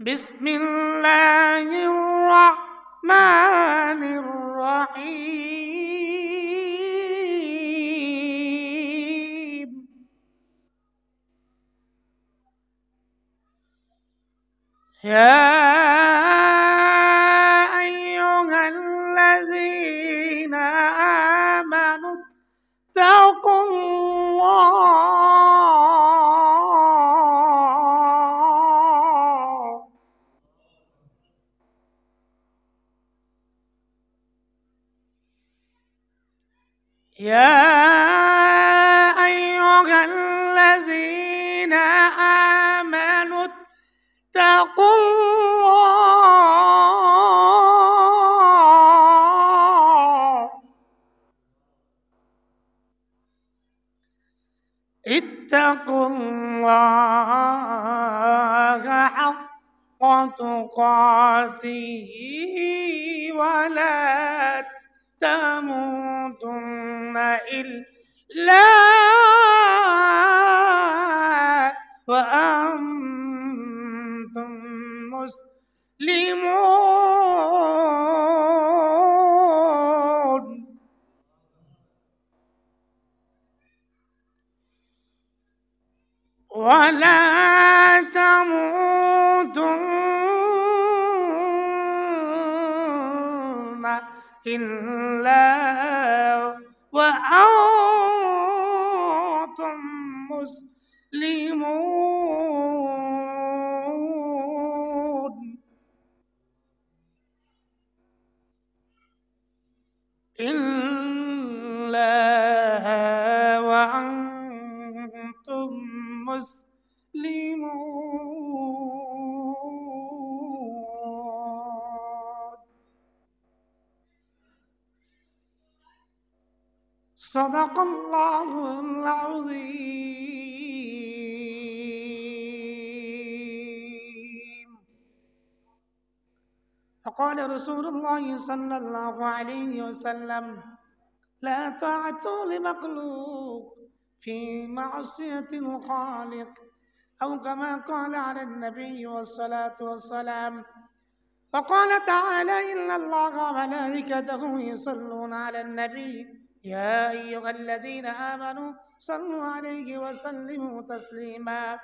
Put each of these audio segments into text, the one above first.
بسم الله الرحمن الرحيم يا أيها الذين آمنوا اتقوا الله يا أيها الذين آمنوا اتقوا الله اتقوا الله حق تقاته ولا تموتن إلا وأنتم مسلمون ولا تموتن إلا وأنتم مسلمون إلا وأنتم مسلمون صدق الله العظيم وقال رسول الله صلى الله عليه وسلم لا طاعة لمخلوق في معصية الخالق أو كما قال على النبي والصلاة والسلام وقال تعالى إن الله وملائكته يصلون على النبي يا أيها الذين آمنوا صلوا عليه وسلموا تسليما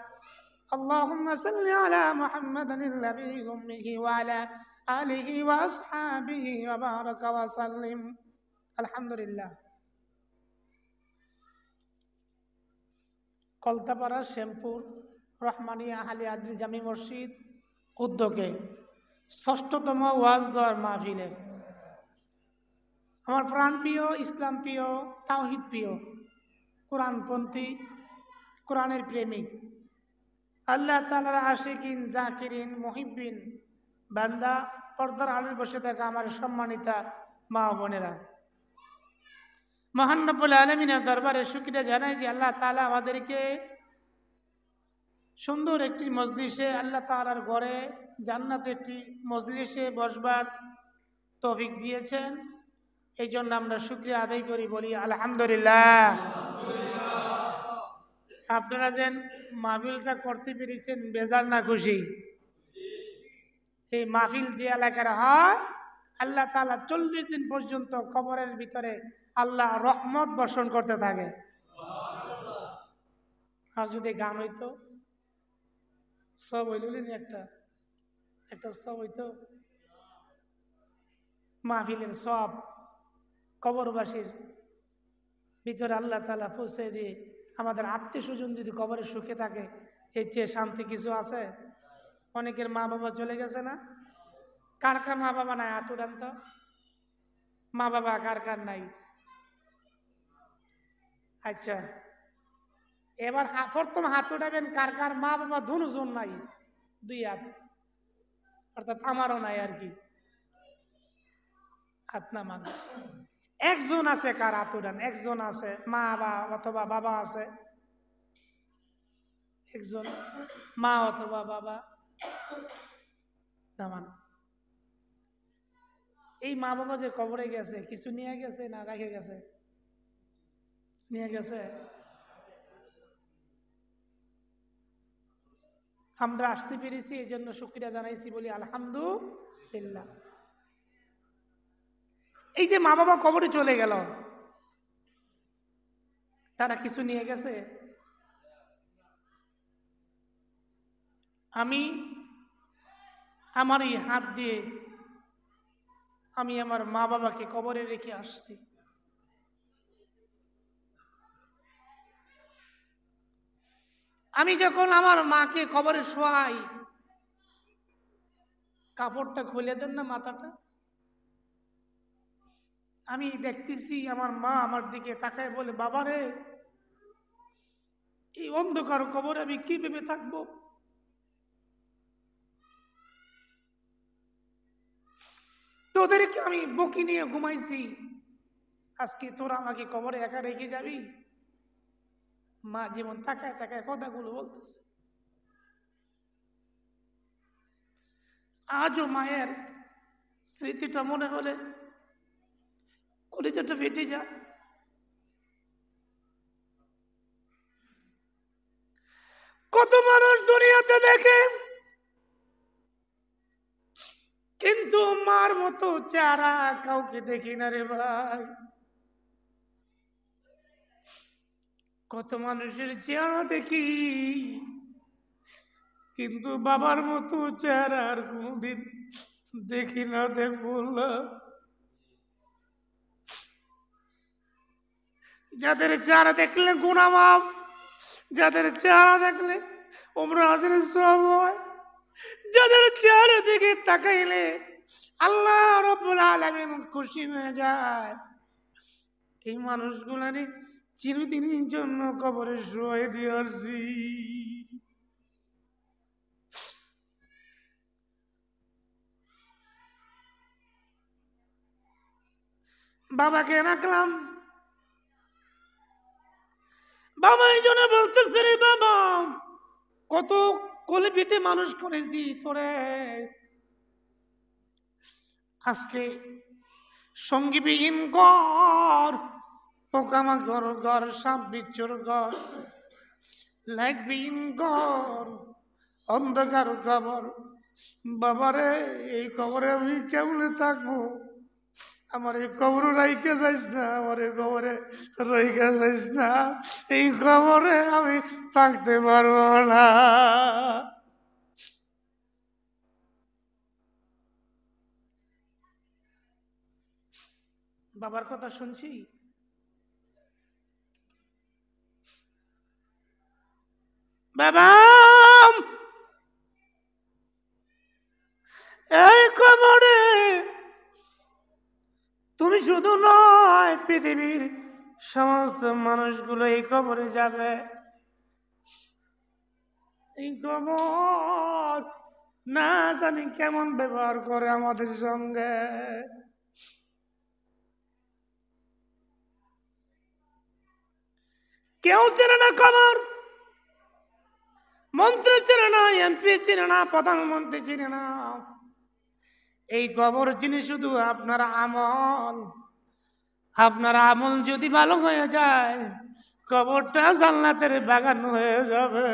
اللهم صل على محمد النبي الأمي وعلى آله وأصحابه وبارك وسلم الحمد لله কলতাপাড়া শ্যামপুর রহমানিয়া আহলে হাদিস জামি মসজিদ উদ্যোগে ৬ষ্ঠতম ওয়াজ দেওয়ার মাহফিলের আমার প্রাণপ্রিয় ইসলাম প্রিয় তাওহীদ প্রিয় কোরআনপন্থী কোরআনের প্রেমিক আল্লাহ তাআলার আশিকিন জাকিরিন মুহিব্বিন বান্দা পর্দার আড়ালে বসে থাকা আমার সম্মানিতা মা বোনেরা মহান রব্বুল আলামিনের দরবারে শুকরিয়া জানাই যে আল্লাহ তাআলা আমাদেরকে সুন্দর একটি মজলিসে আল্লাহ তাআলার ঘরে জান্নাতে একটি মজলিসে বসবার তৌফিক দিয়েছেন এই জন্য আমরা শুকরিয়া আদায় করি বলি আলহামদুলিল্লাহ আপনারা যেন মাহফিলটা করতে পেরেছেন বেজার না খুশি এই মাহফিল যে এলাকার হয় আল্লাহ তাআলা 40 দিন পর্যন্ত কবরের ভিতরে আল্লাহ রহমত বর্ষণ করতে থাকে আর যদি গান হইতো সব হইলেন একটা সব হইতো মাহফিলের সব কবরবাসীর ভিতরে আল্লাহ তাআলা পৌঁছে দিয়ে আমাদের আত্মীয় স্বজন যদি কবরে সুখে থাকে এর চেয়ে শান্তি কিছু আছে অনেকের মা বাবা চলে গেছে না কার কার মা বাবা নাই হাত উঠান তো মা বাবা কার কার নাই আচ্ছা এবার প্রথম হাত উঠাবেন কার কার মা বাবা দুজন নাই 2 হাত অর্থাৎ আমারও নাই আর কি হাত না মান একজন আছে কার হাত উঠান একজন আছে মা বা অথবা বাবা আছে একজন মা অথবা বাবা নামান এই মা বাবা যে কবরে গেছে কিছু নিয়ে গেছে না রেখে গেছে নিয়ে গেছে আমরা আসতে পেরেছি, এই জন্য শুকরিয়া জানাইছি, বলি আলহামদুলিল্লাহ। এই যে মা বাবা কবরে চলে গেল, তারা কিছু নিয়ে গেছে? আমি আমার এই হাত দিয়ে আমি আমার মা বাবাকে কবরে রেখে আসছি। আমি যখন আমার মাকে কবরে শোয়াই, কাপড়টা খুলে দেন না মাথাটা, আমি দেখতেছি আমার মা আমার দিকে তাকায় বলে, বাবারে এই অন্ধকার কবরে আমি কি ভেবে থাকবো? তোদেরকে আমি বকি নিয়ে ঘুমাইছি, আজকে তোরা আমাকে কবরে একা রেখে যাবি? মা যেমন তাকায় তাকায় কথাগুলো বলতেছে। আজও মায়ের স্মৃতিটা মনে হলে কলিজাটা ফেটে যায়। কত মানুষ দুনিয়াতে দেখে, কিন্তু মার মতো চেহারা কাউকে দেখি না রে ভাই। কত মানুষের চেহারা দেখি, কিন্তু বাবার মতো চেহারা আর কোনদিন দেখি না, দেখবো না। যাদের চেহারা দেখলে গুনাহ মাফ, যাদের চেহারা দেখলে উমরা হাজিরের সওয়াব হয়, যাদের চেহারা দিকে তাকাইলে আল্লাহ রাব্বুল আলামিন খুশি হয়ে যায়, এই মানুষগুলারে চিরদিনের জন্য কবরে শুয়ে দিয়েছি। বাবাকে রাখলাম, বাবা এই জন্য বলতেছে, রে বাবা কত কোলে পিঠে মানুষ করেছি তোরে, আজকে সঙ্গীবিহীন ঘর, পোকামাকড় ঘর, সাপ বিচ্ছুর ঘর, লাইটবিহীন ঘর, অন্ধকার কবর। বাবারে এই কবরে আমি কেমনে থাকবো? আমার এই কবর রাইকে যাইস না, আমার এই কবরে রইকে যাইস না, এই কবরে আমি থাকতে পারবো না। বাবার কথা শুনছি, বাবা এই কবরে তুমি শুধু নয়, পৃথিবীর সমস্ত মানুষগুলো এই কবরে যাবে। এই কবর না জানি কেমন ব্যবহার করে আমাদের সঙ্গে। কেউ চেনে না কবর, মন্ত্রী চেনে না, এমপি চেনে না, প্রধানমন্ত্রী চেনে না। এই কবর চিনি শুধু আপনার আমল। আপনার আমল যদি ভালো হয়ে যায়, কবরটা জান্নাতের বাগান হয়ে যাবে।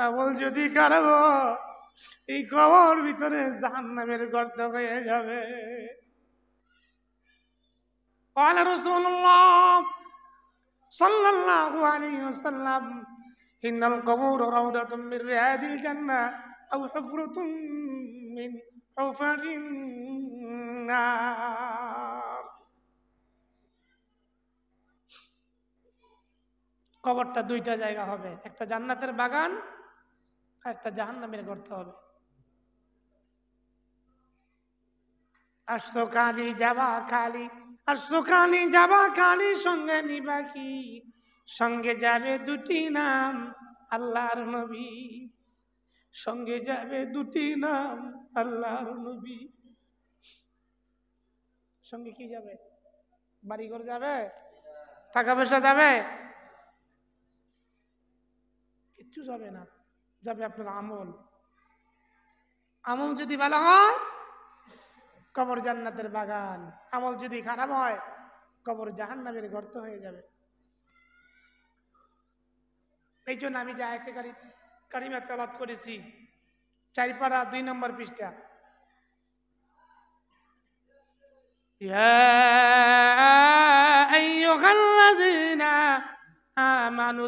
আমল যদি খারাপ, এই কবর ভিতরে জাহান্নামের গর্ত হয়ে যাবে। قال رسول الله صلى الله عليه وسلم إن القبور روضة من رياض الجنة أو حفرة من حفر النار। কবরটা দুইটা জায়গা হবে, একটা জান্নাতের বাগান আর একটা জাহান্নামের গর্ত হবে। আসছো খালি যাবা খালি, আসছো খালি যাবা খালি, সঙ্গে নিবা কি? সঙ্গে যাবে দুটি নাম আল্লাহর নবী, সঙ্গে যাবে দুটি নাম আল্লাহর নবী। সঙ্গে কি যাবে? বাড়িঘর যাবে? টাকা পয়সা যাবে? কিচ্ছু যাবে না, যাবে আপনার আমল। আমল যদি ভালো হয়, কবর জান্নাতের বাগান। আমল যদি খারাপ হয়, কবর জাহান্নামের গর্ত হয়ে যাবে। এই জন্য আমি যে আয়াতে কারিমা তেলাওয়াত করেছি, 4 পারা 2 নম্বর পৃষ্ঠা। ইয়া আইয়ুহাল্লাযীনা আমানু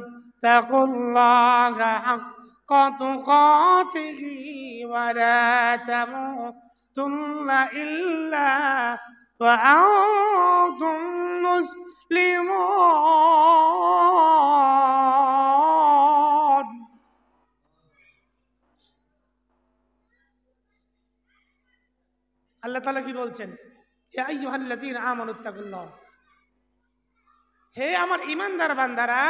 তাকুল্লাহা হাক্কা তুকাতিহি ওয়া লা তামুতুন্না ইল্লা ওয়া আনতুম মুসলিমুন। আল্লাহ তাআলা কি বলছেন? ইয়া আইয়ুহাল্লাযীনা আমানু তাকুল্লাহ, হে আমার ঈমানদার বান্দারা,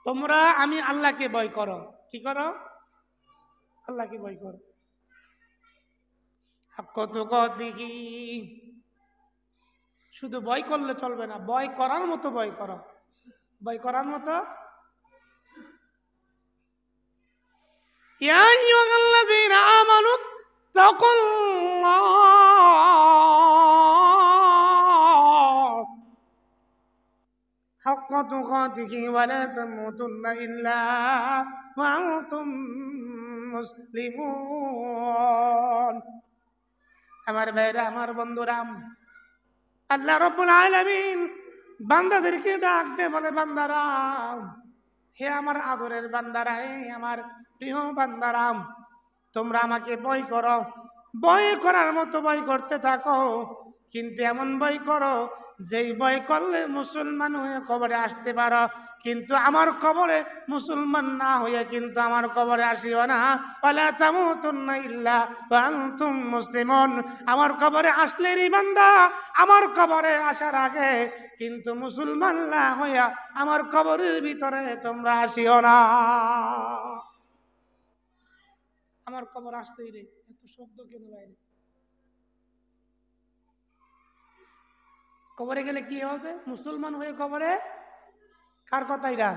তোমরা আমি আল্লাহকে ভয় করো। কি করো? আল্লাহকে ভয় করো। হাক্কা তুকাতিহি, শুধু ভয় করলে চলবে না, ভয় করার মতো ভয় করো। ভয় করার মতো। ইয়া আইয়ুহাল্লাযীনা আমানু তাকুল্লাহ হাক্কা তুকাতিহি ওয়া লা তামুতুন্না ইল্লা ওয়া আনতুম মুসলিমুন। আমার ভাইরা, আমার বন্ধুরা, আল্লাহ রাব্বুল আলামিন বান্দাদেরকে ডাক দিয়ে বলে, বান্দারা, হে আমার আদরের বান্দারা, হে আমার প্রিয় বান্দারা, তোমরা আমাকে ভয় করো। ভয় করার মতো ভয় করতে থাকো, কিন্তু এমন ভয় করো যেই ভয় করলে মুসলমান হয়ে কবরে আসতে পারো, কিন্তু আমার কবরে মুসলমান না হয়ে কিন্তু আমার কবরে আসিও না। ওয়ালা তামুতুন্না ইল্লা ওয়া আনতুম মুসলিমুন। আমার কবরে আসলে রে বান্দা, আমার কবরে আসার আগে কিন্তু মুসলমান না হইয়া আমার কবরের ভিতরে তোমরা আসিও না। আমার কবর আসতেই রে, এত শব্দ কেন বাইরে? কবরে গেলে কি হবে? মুসলমান হয়ে কবরে। কার কথা এটা?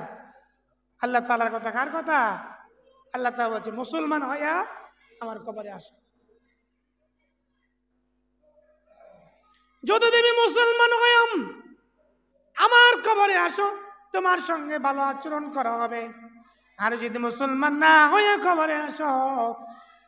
আল্লাহ তাআলার কথা। কার কথা? আল্লাহ তাআলা বলছে মুসলমান হইয়া আমার কবরে আসো। যদি তুমি মুসলমান হইয়াম আমার কবরে আসো, তোমার সঙ্গে ভালো আচরণ করা হবে। আর যদি মুসলমান না হয়ে কবরে আসো,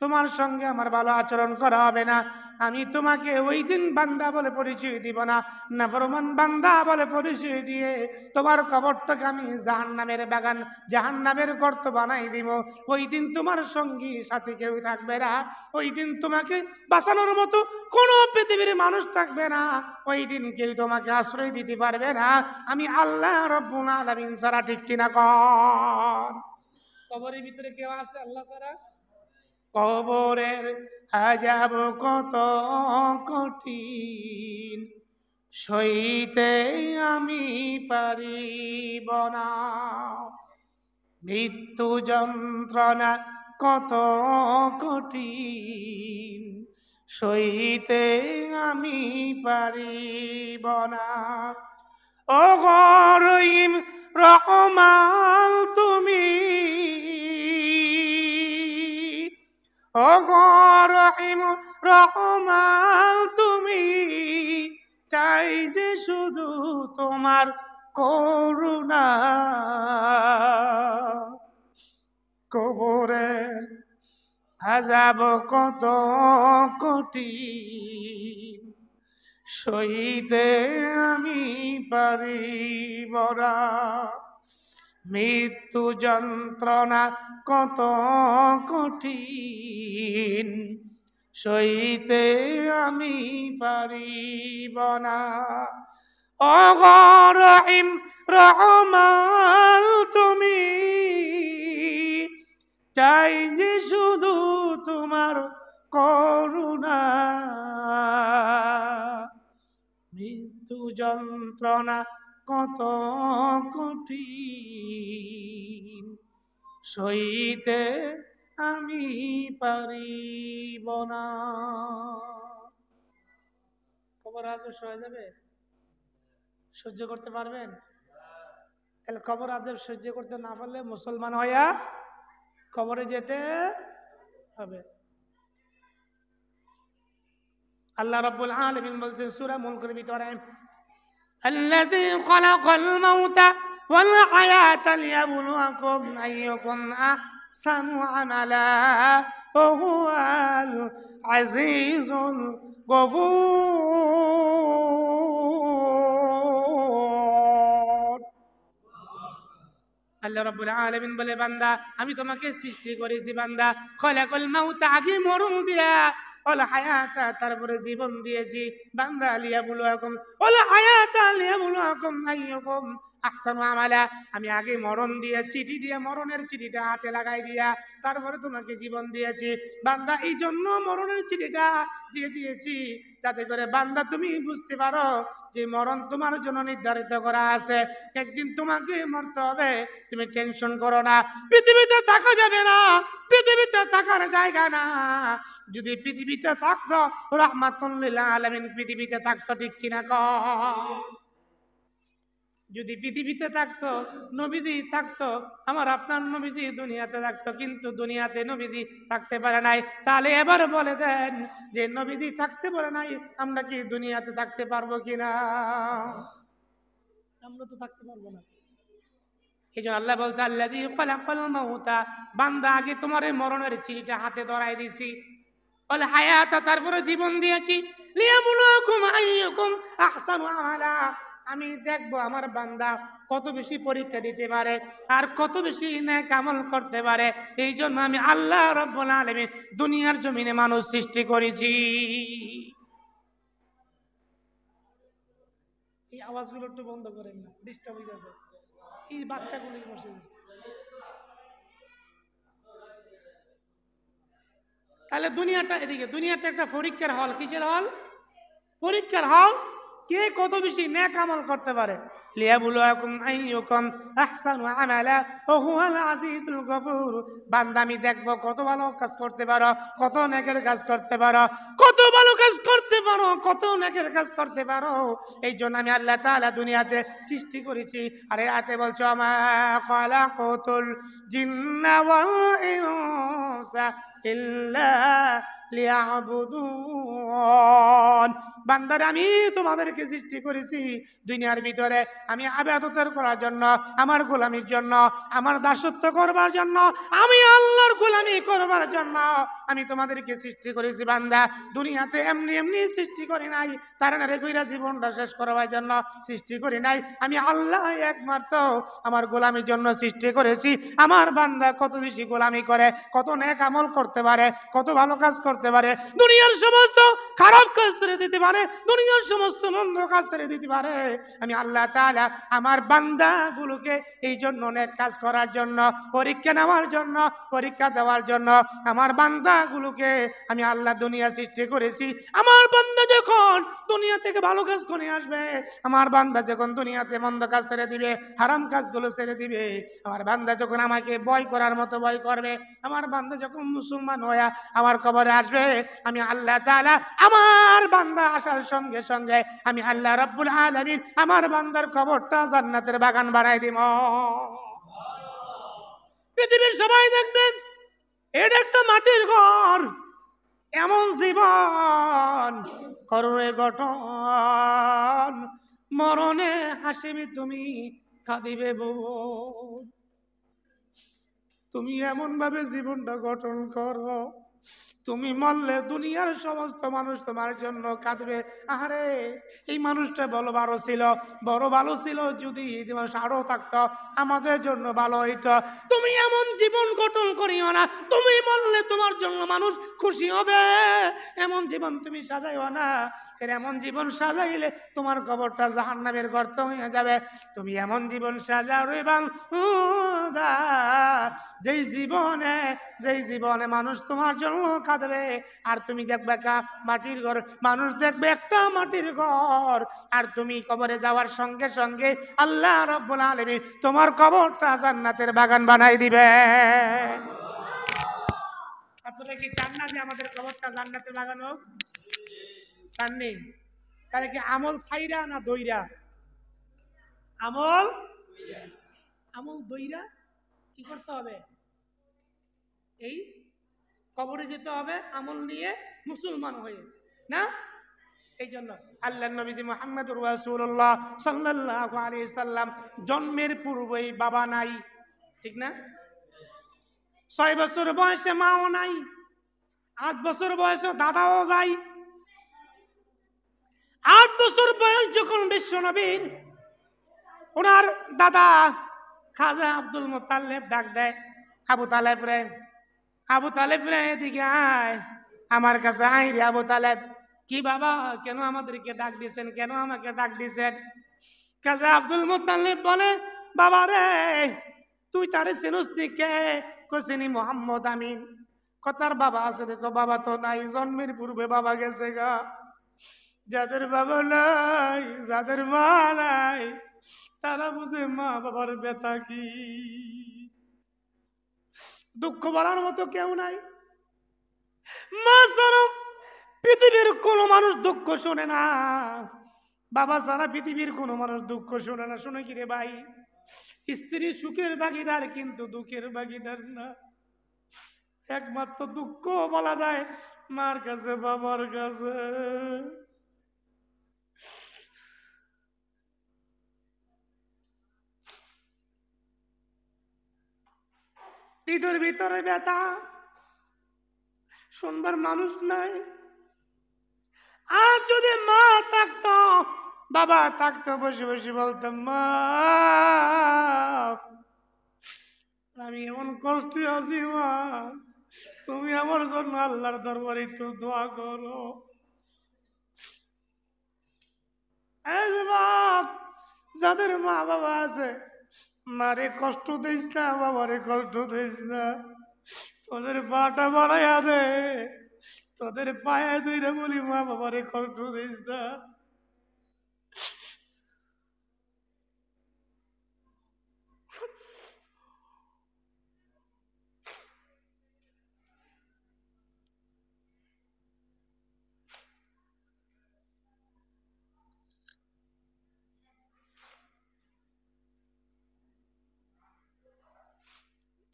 তোমার সঙ্গে আমার ভালো আচরণ করা হবে না। আমি তোমাকে ওই দিন বান্দা বলে পরিচয় দিব না, নাফরমান বান্দা বলে পরিচয় দিয়ে তোমার কবরটাকে আমি জাহান্নামের বাগান, জাহান্নামের গর্ত বানাই দিব। ওই দিন তোমার সঙ্গী সাথী কেউ থাকবে না। ওই দিন তোমাকে বাঁচানোর মতো কোনো পৃথিবীর মানুষ থাকবে না। ওই দিন কেউ তোমাকে আশ্রয় দিতে পারবে না, আমি আল্লাহ রাব্বুল আলামিন ছাড়া। ঠিক কিনা কর? কবরের ভিতরে কেউ আছে আল্লাহ ছাড়া? কবরের আযাব কত কঠিন, সইতে আমি পারিব না। মৃত্যু যন্ত্রণা কত কঠিন, সইতে আমি পারিব না। ও রহিম রহমান তুমি, ও রহিম রহমান তুমি, চাই যে শুধু তোমার করুণা। কবরের আযাব কত কঠিন, সইতে আমি পারিব না। মৃত্যু যন্ত্রণা কত কঠিন, সইতে আমি পারিব না। ও রহিম রহমান তুমি, চাই যে শুধু তোমার করুণা। মৃত্যু যন্ত্রণা কত কঠিন, সইতে আমি পারিব না। কবর আযাব সহ্য যাবে? সহ্য করতে পারবেন? তাহলে কবর আযাব সহ্য করতে না পারলে মুসলমান হইয়া কবরে যেতে হবে। আল্লাহ রাব্বুল আলামিন বলছেন সূরা মুলকের ভিতরে, আল্লাযী খালাকাল মাউতা ওয়াল হায়াতা লিয়াবলুয়াকুম আইয়ুকুম আহসানু আমালা ওয়া হুয়াল আজিজুল গফুর। আল্লাহ রাব্বুল আলামিন বলে, বান্দা আমি তোমাকে সৃষ্টি করেছি বান্দা, খলাকাল মাউতা, আগে মরণ দিয়া, ওয়াল হায়াতা, তারপরে জীবন দিয়েছি বান্দা, লিয়াবলুয়াকুম, ওয়াল হায়াতা লিয়াবলুয়াকুম আইয়ুকুম আহসানু আমালা। আমি আগে মরণ দিয়ে চিঠি দিয়ে মরণের চিঠিটা হাতে লাগাই দিয়া তারপরে তোমাকে জীবন দিয়েছি বান্দা। এই জন্য মরণের চিঠিটা দিয়ে দিয়েছি যাতে করে বান্দা তুমি বুঝতে পারো যে মরণ তোমার জন্য নির্ধারিত করা আছে, একদিন তোমাকে মরতে হবে। তুমি টেনশন করো না, পৃথিবীতে থাকা যাবে না, পৃথিবীতে থাকার জায়গা না। যদি পৃথিবীতে থাকতো রাহমাতুল লিল আলামিন পৃথিবীতে থাকতো, ঠিক কিনা কও? যদি পৃথিবীতে থাকতো, নবীজি থাকতো, আমার আপনার নবীজি দুনিয়াতে থাকতো, কিন্তু দুনিয়াতে নবীজি থাকতে পারে নাই। তাহলে এবার বলে দেন যে নবীজি থাকতে পারে নাই, আমরা কি দুনিয়াতে থাকতে পারবো কিনা? আমরা তো থাকতে পারবো না। এই জন্য আল্লাহ বলছে, আল্লাযী খালাকাল মাউতা, বান্দা আগে তোমার এই মরণের চিঠিটা হাতে ধরাই দিছি, ওয়াল হায়াতা, তারপরে জীবন দিয়েছি, লিয়াবলুয়াকুম আইয়ুকুম আহসানু আমালা। আমি দেখবো আমার বান্দা কত বেশি পরীক্ষা দিতে পারে আর কত বেশি নেক আমল করতে পারে। এই জন্য আমি আল্লাহ রাব্বুল আলামিন দুনিয়ার জমিনে মানুষ সৃষ্টি করেছি। এই আওয়াজগুলো একটু বন্ধ করেন না, ডিস্টার্ব হয়ে গেছে এই বাচ্চাগুলির মসজিদে। তাহলে দুনিয়াটা এদিকে, দুনিয়াটা একটা পরীক্ষার হল। কিসের হল? পরীক্ষার হল। কে কত বেশি নেক আমল করতে পারে। লিয়াবলুয়াকুম আইয়ুকুম আহসানু আমালা ওয়া হুয়াল আজিজুল গফুর। বান্দা আমি দেখব কত ভালো কাজ করতে পারো, কত নেকের কাজ করতে পারো, কত ভালো কাজ করতে পারো, কত নেকের কাজ করতে পারো। এই জন্য আমি আল্লাহ তাআলা দুনিয়াতে সৃষ্টি করেছি। আর এই আয়াতে বলছো, আমা খালাকাতুল জিন্না ওয়াল ইনসা ইল্লা লিয়াবুদুন। বান্দার আমি তোমাদেরকে সৃষ্টি করেছি দুনিয়ার ভিতরে আমি ইবাদতের করার জন্য, আমার গোলামির জন্য, আমার দাসত্ব করবার জন্য, আমি আল্লাহর গোলামি করবার জন্য আমি তোমাদেরকে সৃষ্টি করেছি বান্দা। দুনিয়াতে এমনি এমনি সৃষ্টি করি নাই, তারা না রেগুইরা জীবনটা শেষ করবার জন্য সৃষ্টি করি নাই। আমি আল্লাহ একমাত্র আমার গোলামির জন্য সৃষ্টি করেছি। আমার বান্দা কত বেশি গোলামি করে, কত নেক আমল করতে পারে, কত ভালো কাজ করতে পারে, দুনিয়ার সমস্ত খারাপ কাজ ছেড়ে দিতে পারে, দুনিয়ার সমস্ত মন্দ কাজ ছেড়ে দিতে পারে। আমি আল্লাহ তাআলা আমার বান্দাগুলোকে এই জন্য নেক কাজ করার জন্য, পরীক্ষা নেওয়ার জন্য, পরীক্ষা দেওয়ার জন্য আমার বান্দাগুলোকে আমি আল্লাহ দুনিয়া সৃষ্টি করেছি। আমার বান্দা যখন দুনিয়া থেকে ভালো কাজ করে আসবে, আমার বান্দা যখন দুনিয়াতে মন্দ কাজ ছেড়ে দিবে, হারাম কাজগুলো ছেড়ে দিবে, আমার বান্দা যখন আমাকে ভয় করার মতো ভয় করবে, আমার বান্দা যখন মুসলমান হয়ে আমার কবরে আসবে, আমি আল্লাহ তাআলা আমার বান্দা আসার সঙ্গে সঙ্গে আমি আল্লাহ রাব্বুল আলামিন আমার বান্দার কবরটা জান্নাতের বাগান বানাই দিব। পৃথিবীর সবাই দেখবেন এটা একটা মাটির ঘর, এমন জীবন করুণে গঠন, মরণে হাসিবি তুমি, কাঁদিবে ভুবন। তুমি এমন ভাবে জীবনটা গঠন করো, তুমি মরলে দুনিয়ার সমস্ত মানুষ তোমার জন্য কাঁদবে। আরে এই মানুষটা বড় ভালো ছিল, বড় ভালো ছিল, যদি মানুষ আরো থাকতো আমাদের জন্য ভালো হইতো। তুমি এমন জীবন গঠন করিও না, তুমি মরলে তোমার জন্য মানুষ খুশি হবে, এমন জীবন তুমি সাজাইও না। এমন জীবন সাজাইলে তোমার কবরটা জাহান্নামের গর্ত হয়ে যাবে। তুমি এমন জীবন সাজাও রে বান্দা, যেই জীবনে মানুষ তোমার জন্য কাঁদবে। আর তুমি দেখবে একটা মাটির ঘর, মানুষ দেখবে একটা মাটির ঘর, আর তুমি কবরে যাওয়ার সঙ্গে সঙ্গে আল্লাহ রাব্বুল আলামিন তোমার কবরটা জান্নাতের বাগান বানাই দিবে। আপনারা কি চান না যে আমাদের কবরটা জান্নাতের বাগান হোক? চাননি? তাহলে কি আমল ছাইরা না দইরা? আমল দইরা কি করতে হবে? এই কবরে যেতে হবে আমল নিয়ে, মুসলমান হয়ে না। এই জন্য আল্লাহ নবীজি মুহাম্মদুর রাসূলুল্লাহ সাল্লাল্লাহু আলাইহি সাল্লাম জন্মের পূর্বেই বাবা নাই, ঠিক না? 6 বছর বয়সে মাও নাই, 8 বছর বয়সে দাদাও যায়। 8 বছর বয়স যখন বিশ্ব নবীর ওনার দাদা খাজা আব্দুল মুত্তালিব ডাক দেয়, আবু তালেব রে, আবু তালেব রে এদিকে আয়, আমার কাছে আয় রে আবু তালেব। কি বাবা, কেন আমাদেরকে ডাক দিয়েছেন, কেন আমাকে ডাক দিয়েছেন? খাজা আব্দুল মুত্তালিব বলে, বাবা রে তুই তারে চিনিস নি? কে? কইছিনি মোহাম্মদ আমিন। কথার বাবা আছে? দেখো বাবা তো নাই, জন্মের পূর্বে বাবা গেছে গা। যাদের বাবা নাই, যাদের মা নাই, তারা বুঝে মা বাবার ব্যথা কি। দুঃখ বলার মতো কেউ নাই। মা ছাড়া পৃথিবীর কোন মানুষ দুঃখ শোনে না, বাবা ছাড়া পৃথিবীর কোন মানুষ দুঃখ শোনে না। শোনে কি রে ভাই? স্ত্রী সুখের ভাগিদার কিন্তু দুঃখের ভাগিদার না। একমাত্র দুঃখ বলা যায় মার কাছে, বাবার কাছে। ভিতরে ব্যথা, শুনবার মানুষ নাই। আর যদি মা থাকতো, বাবা থাকতো, বসে বসে বলতাম, মা আমি এমন কষ্টে আছি মা, তুমি আমার জন্য আল্লাহর দরবারে একটু দোয়া করো। যাদের মা বাবা আছে, মারে কষ্ট দিস না, বাবারে কষ্ট দিস না। তোদের পাটা বাড়াইয়া দে, তোদের পায়ে ধরে বলি মা বাবারে কষ্ট দিস না।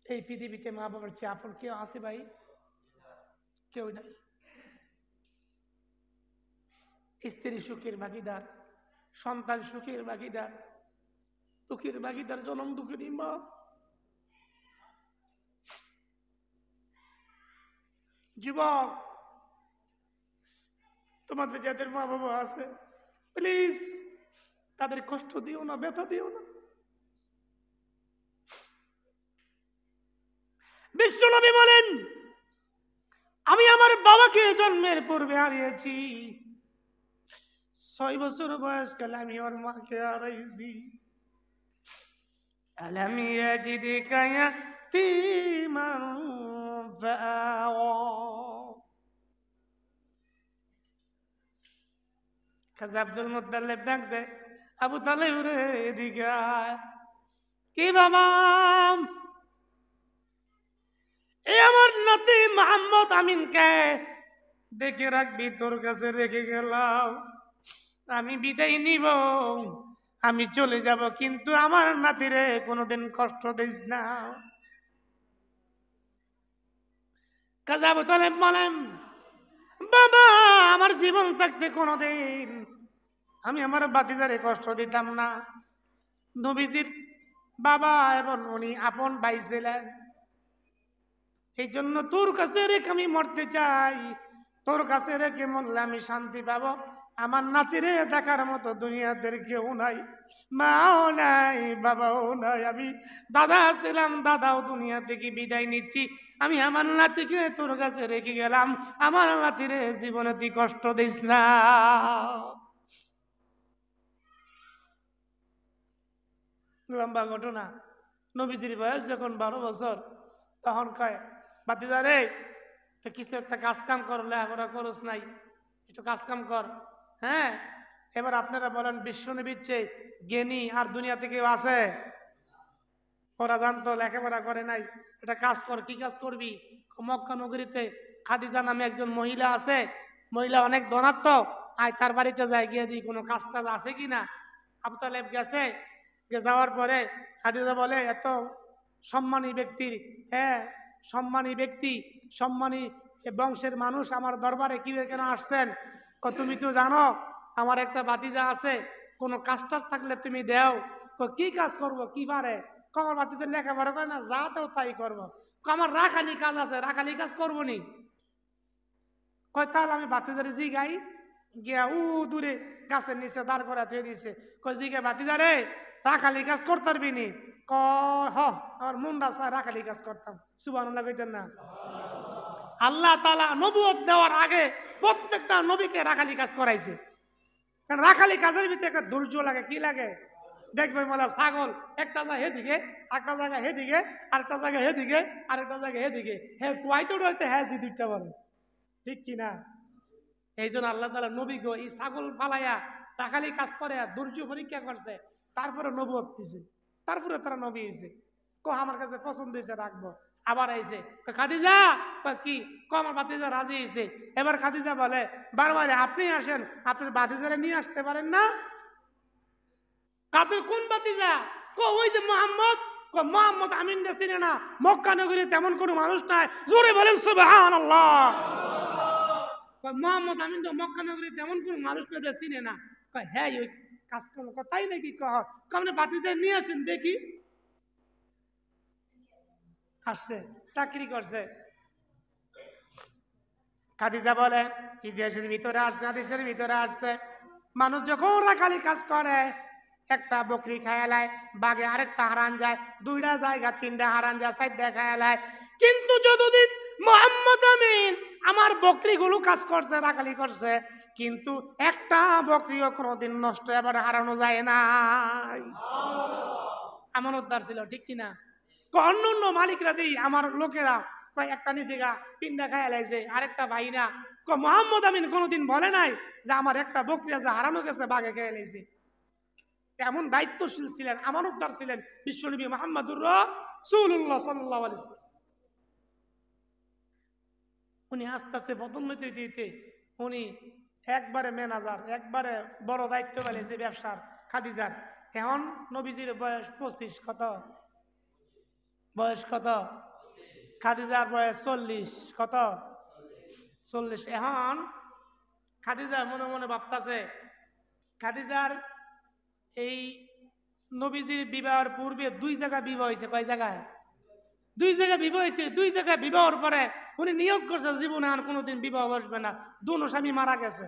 এই পৃথিবীতে মা বাবার চেয়ে আপন কেউ আছে ভাই? কেউ নাই। স্ত্রী সুখের ভাগিদার, সন্তান সুখের ভাগিদার, দুঃখের ভাগিদার জনম দুঃখেরই মা। যুবক, তোমাদের যাদের মা বাবা আছে, প্লিজ তাদের কষ্ট দিও না, ব্যথা দিও না। বিশ্বনবী বলেন, আমি আমার বাবাকে জন্মের পূর্বে হারিয়েছি, 6 বছর বয়সকালে আমি আমার মাকে হারাইছি। আলাম ইয়াজিদিকা ইয়াতীমান ফাআওয়া। খাজা আব্দুল মুত্তালিব ডাক দে, আবু তালেব রে এদিকে আয়। কি বাবা? এই আমার নাতি মোহাম্মদ আমিনকে দেখে রাখবি, তোর কাছে রেখে গেলাম, আমি বিদায় নিব, আমি চলে যাব, কিন্তু আমার নাতিরে কোনোদিন কষ্ট দিস না। খাজা আবু তালেব বলেন, বাবা আমার জীবন থাকতে কোনোদিন আমি আমার ভাতিজারে কষ্ট দিতাম না। নবীজির বাবা এবং উনি আপন ভাই ছিলেন, এই জন্য তোর কাছে রেখে আমি মরতে চাই। তোর কাছে রেখে মরলে আমি শান্তি পাবো। আমার নাতিরে দেখার মতো দুনিয়াতে কেউ নাই, মাও নাই, বাবাও নাই। আমি দাদা ছিলাম, দাদাও দুনিয়া থেকে বিদায় নিচ্ছি, আমি আমার নাতিকে তোর কাছে রেখে গেলাম, আমার নাতিরে জীবনে তুই কষ্ট দিস না। লম্বা ঘটনা। নবীজির বয়স যখন 12 বছর, তখন কয়, ভাতিজা রে তো কিছু একটা কাজ কাম কর, লেখাপড়া করস নাই, একটু কাজ কাম কর। হ্যাঁ, এবার আপনারা বলেন, বিশ্বনবীর চেয়ে জ্ঞানী আর দুনিয়াতে কেউ আছে? ওরা জানতো, লেখাপড়া করে নাই, এটা কাজ কর। কি কাজ করবি? মক্কা নগরীতে খাদিজা নামে একজন মহিলা আছে, মহিলা অনেক ধনাত্ম, আয় তার বাড়িতে যায়, গিয়ে দিই কোনো কাজ টাজ আছে কি না। আবু তালেব গেছে, যাওয়ার পরে খাদিজা বলে, এত সম্মানী ব্যক্তির, হ্যাঁ সম্মানী ব্যক্তি, সম্মানী বংশের মানুষ আমার দরবারে কি কেন আসছেন? তুমি তো জানো আমার একটা ভাতিজা আছে, কোনো কাজটাজ থাকলে তুমি দেও। কি কাজ করব, কি পারে? আমার ভাতিজা লেখাপড়া করে না, যা তো তাই করবো। আমার রাখালি কাজ আছে, রাখালি কাজ করবো নি। তাহলে আমি ভাতিজারে জিগাই, গিয়া দূরে গাছের নিচে দাঁড় করা থুয়ে দিছে। জিগে ভাতিজা রে, রাখালি কাজ করতে পারবি নি? আমার মুন্ডা চায় রাখালি কাজ করতাম। সুবহানাল্লাহ কইতেন না? আল্লাহ তাআলা নবুয়ত দেওয়ার আগে প্রত্যেকটা নবীকে রাখালি কাজ করাইছে। কারণ রাখালি কাজের ভিতরে একটা ধৈর্য লাগে। কি লাগে? দেখবে বলা ছাগল একটা জায়গায় হেদিকে, একটা জায়গায় হেদিকে, আরেকটা জায়গায় হেদিকে, আরেকটা জায়গায় হেদিকে, হ্যাঁ টুয়াইতে টুয়াইতে হ্যাঁ জি দুইটা বলে, ঠিক কিনা? এই জন্য আল্লাহ তাআলা নবী গো এই ছাগল পালাইয়া রাখালি কাজ করে ধৈর্য পরীক্ষা করছে, তারপরে নবুয়ত দিছে, তারপরে তারা নবী হয়েছে। আমার কাছে পছন্দ হয়েছে, রাখবো। আবার আইছে খাদিজা, কি আমার ভাতিজা রাজি হয়েছে। এবার খাদিজা বলে বারবার আপনি আসেন, আপনার ভাতিজারে নিয়ে আসতে পারেন না? আপনার কোন ভাতিজা? ওই যে মোহাম্মদ। মোহাম্মদ আমিন চিনে না, মক্কা নগরী তেমন কোনো মানুষ নাই, জোরে বলেন সুবহানাল্লাহ। মোহাম্মদ আমিন মক্কা নগরী তেমন কোনো মানুষ নাই, চিনে না। হ্যাঁ ওই কাজ করলো, তাই নাকি? আপনি ভাতিজা নিয়ে আসেন দেখি। আসছে, চাকরি করছে। খাদিজা বলে ইতিহাসের ভিতরে আসছে, হাদিসের ভিতরে আসছে, মানুষ যখন রাখালি কাজ করে, একটা বকরি খায়ালায়, বাঘে আরেকটা হারান যায়, দুইটা জায়গা তিনটা হারান যায়, চারটা খায়ালায়। কিন্তু যতদিন মোহাম্মদ আমিন আমার বকরিগুলো কাজ করছে, রাখালি করছে, কিন্তু একটা বকরিও কোনোদিন নষ্ট এবার হারানো যায় না। আমানতদার ছিল, ঠিক কিনা? অন্য অন্য মালিকরা দিই, আমার লোকেরা একটা নিজে গা তিনটা খায়া লাইছে, আরেকটা ভাই না। মোহাম্মদ আমিন কোনোদিন বলে নাই যে আমার একটা বকরি আছে হারানো গেছে, বাঘে খেয়ে লাইছে। এমন দায়িত্বশীল ছিলেন, আমানতদার ছিলেন বিশ্বনবী মুহাম্মদুর রাসূলুল্লাহ সাল্লাল্লাহু আলাইহি ওয়াসাল্লাম। উনি আস্তে আস্তে পদোন্নতি দিতে উনি একবারে ম্যানেজার, একবারে বড় দায়িত্ব পেয়েছে ব্যবসার খাদিজার। এখন নবীজির বয়স 25, কত বয়স? কত? খাদিজার বয়স 40, কত? 40। এখন খাদিজা মনে মনে ভাবতাছে, খাদিজার এই নবীজির বিবাহের পূর্বে 2 জায়গায় বিবাহ হয়েছে। কয় জায়গায়? 2 জায়গায় বিবাহ হয়েছে। 2 জায়গায় বিবাহের পরে উনি নিয়ত করছে জীবনে আর কোনোদিন বিবাহ বসবে না, দুনো স্বামী মারা গেছে,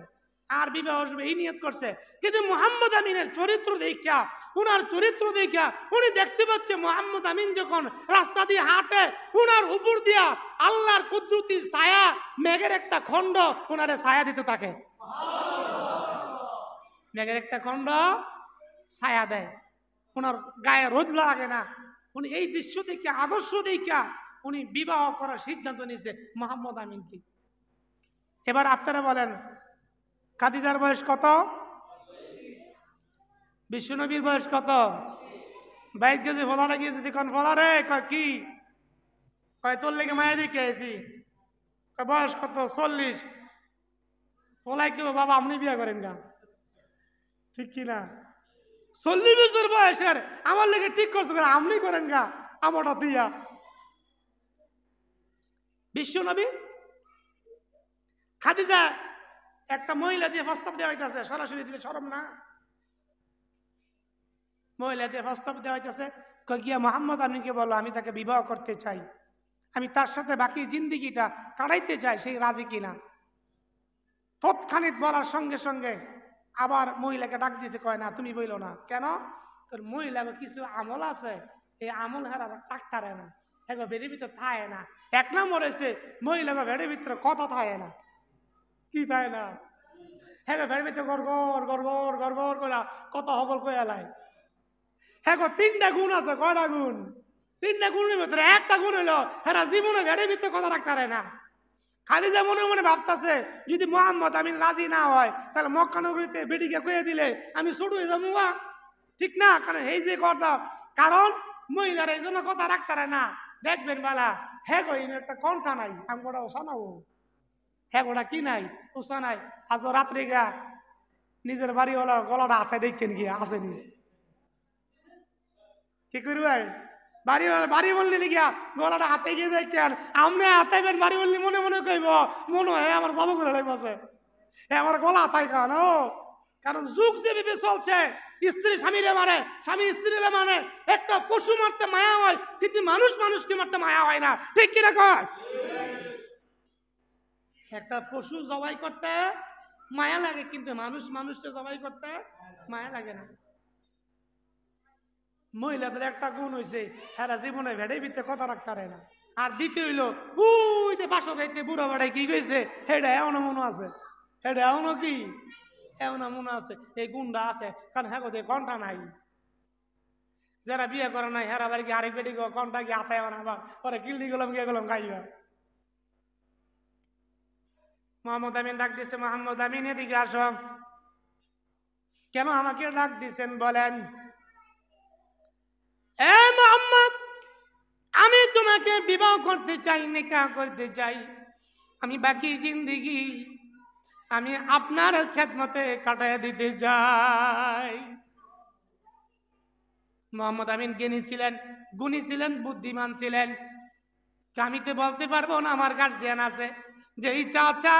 আর বিবাহ আসবে এই নিয়ত করছে। কিন্তু মুহাম্মদ আমিনের চরিত্র দেখা, উনার চরিত্র দেখা উনি দেখতে পাচ্ছে মুহাম্মদ আমিন যখন রাস্তা দিয়ে হাঁটে, উনার উপর দিয়া আল্লাহর কুদরতি ছায়া, মেঘের একটা খণ্ড উনারে ছায়া দিতে থাকে। মেঘের একটা খণ্ড ছায়া দেয়, ওনার গায়ে রোদ লাগে না। উনি এই দৃশ্য দেখে, আদর্শ দেখা উনি বিবাহ করার সিদ্ধান্ত নিয়েছে মুহাম্মদ আমিনকে। এবার আপনারা বলেন খাদিজার বয়স কত? বিশ্বনবীর বয়স কত? 22 কেজি ফলা লাগিয়েছে। দেখুন ফলা রে, কি কয় তোর লেগে মায়া দেখে আছি। বয়স কত? 40। ফলাই কেউ বাবা আপনি বিয়ে করেন না, ঠিক কিনা? 40 বছর বয়সের আমার লেগে ঠিক করছে, আপনি করেন গা আমারটা দিয়া। বিশ্বনবী খাদিজা একটা মহিলা দিয়ে প্রস্তাব দেওয়া হইতেছে, সরাসরি দিলে শরম না? মহিলা দিয়ে প্রস্তাব দেওয়া হইতেছে, গিয়া মোহাম্মদ আমিনকে বলো আমি তাকে বিবাহ করতে চাই, আমি তার সাথে বাকি জিন্দিগিটা কাটাইতে চাই, সেই রাজি কিনা। তৎক্ষণিক বলার সঙ্গে সঙ্গে আবার মহিলাকে ডাক দিয়েছে, কয় না তুমি বইল না। কেন? মহিলাকে কিছু আমল আছে, এই আমল হারা ডাক্তারে না, একবার ভেড়ির ভিতর থায় না। 1 নম্বর হয়েছে মহিলাকে ভেড়ির ভিতরে কথা থায় না। কি থায় না? হ্যাঁ ভেড়ির ভিতরে গড়গড় গড়গড় গড়গড় করে কত হগল কয়ালায়। হ্যাঁ 3টা গুণ আছে। কয়টা গুণ? 3টা গুণের ভিতরে একটা গুণ হইলো হ্যাঁ জীবনে ভেড়ির ভিতরে কথা রাখতে পারে না। খাদিজা মনে মনে ভাবতেছে যদি মুহাম্মদ আমিন রাজি না হয় তাহলে মক্কা নগরীতে বেটিকে কয়ে দিলে আমি ছোট হয়ে যাবো, ঠিক না? কারণ এই যে কথা, কারণ মহিলারা এই জন্য কথা রাখতে পারে না। দেখবেন বালা হ্যাঁ গো একটা কণ্ঠা নাই, আমি গোটা ওষা নাও, হ্যাঁ গোটা কি নাই, ওষা নাই। আজ রাত্রে গা নিজের বাড়িওয়ালা গলাটা হাতে দেখছেন গিয়ে আসেনি, কি করবেন? বাড়ি বললি গিয়া গলাটা হাতে গিয়ে দেখেন, আপনি হাতাইবেন বাড়ি বললি মনে মনে কইব মনে হয় আমার জব করে লাগবে। আমার গলা তাই কানো, কারণ যুগ যেভাবে চলছে, স্ত্রী স্বামীরে মারে, স্বামী স্ত্রীরে মানে, একটা পশু মারতে মায়া হয়, কিন্তু মানুষ মানুষকে মারতে মায়া হয় না, ঠিক কিনা কয়? একটা পশু জবাই করতে মায়া লাগে, কিন্তু মানুষ মানুষকে জবাই করতে মায়া লাগে না। মহিলাদের একটা গুণ হয়েছে, হ্যাঁ জীবনে ভেড়ে ভিতরে কথা রাখতে পারে না। আর দ্বিতীয় হইলো, উই যে বাসর রাইতে বুড়া বেড়াই কি কইছে, হেডা এমন মনে আছে, হেডা এমন কি এমন মনে আছে, এই গুণটা আছে, কারণ হ্যাঁ কোথায় কণ্ঠা নাই। যারা বিয়ে করে নাই হেরা বাড়ি আরেক বেটি কণ্ঠা কি আতায় বানাবা, ওরা কিল্লি গেলাম গিয়ে গেলাম গাইবা। মোহাম্মদ আমিন ডাক দিছে, মোহাম্মদ আমিন এদিকে আসো। কেন আমাকে ডাক দিছেন বলেন? এ মোহাম্মদ, আমি তোমাকে বিবাহ করতে চাই, নিকাহ করতে চাই। আমি বাকি জিন্দেগি আমি আপনার খেদমতে কাটায় দিতে চাই। মোহাম্মদ আমিন জ্ঞানী ছিলেন, গুণী ছিলেন, বুদ্ধিমান ছিলেন। আমি তো বলতে পারবো না, আমার গার্জিয়ান আছে, যে এই চাচা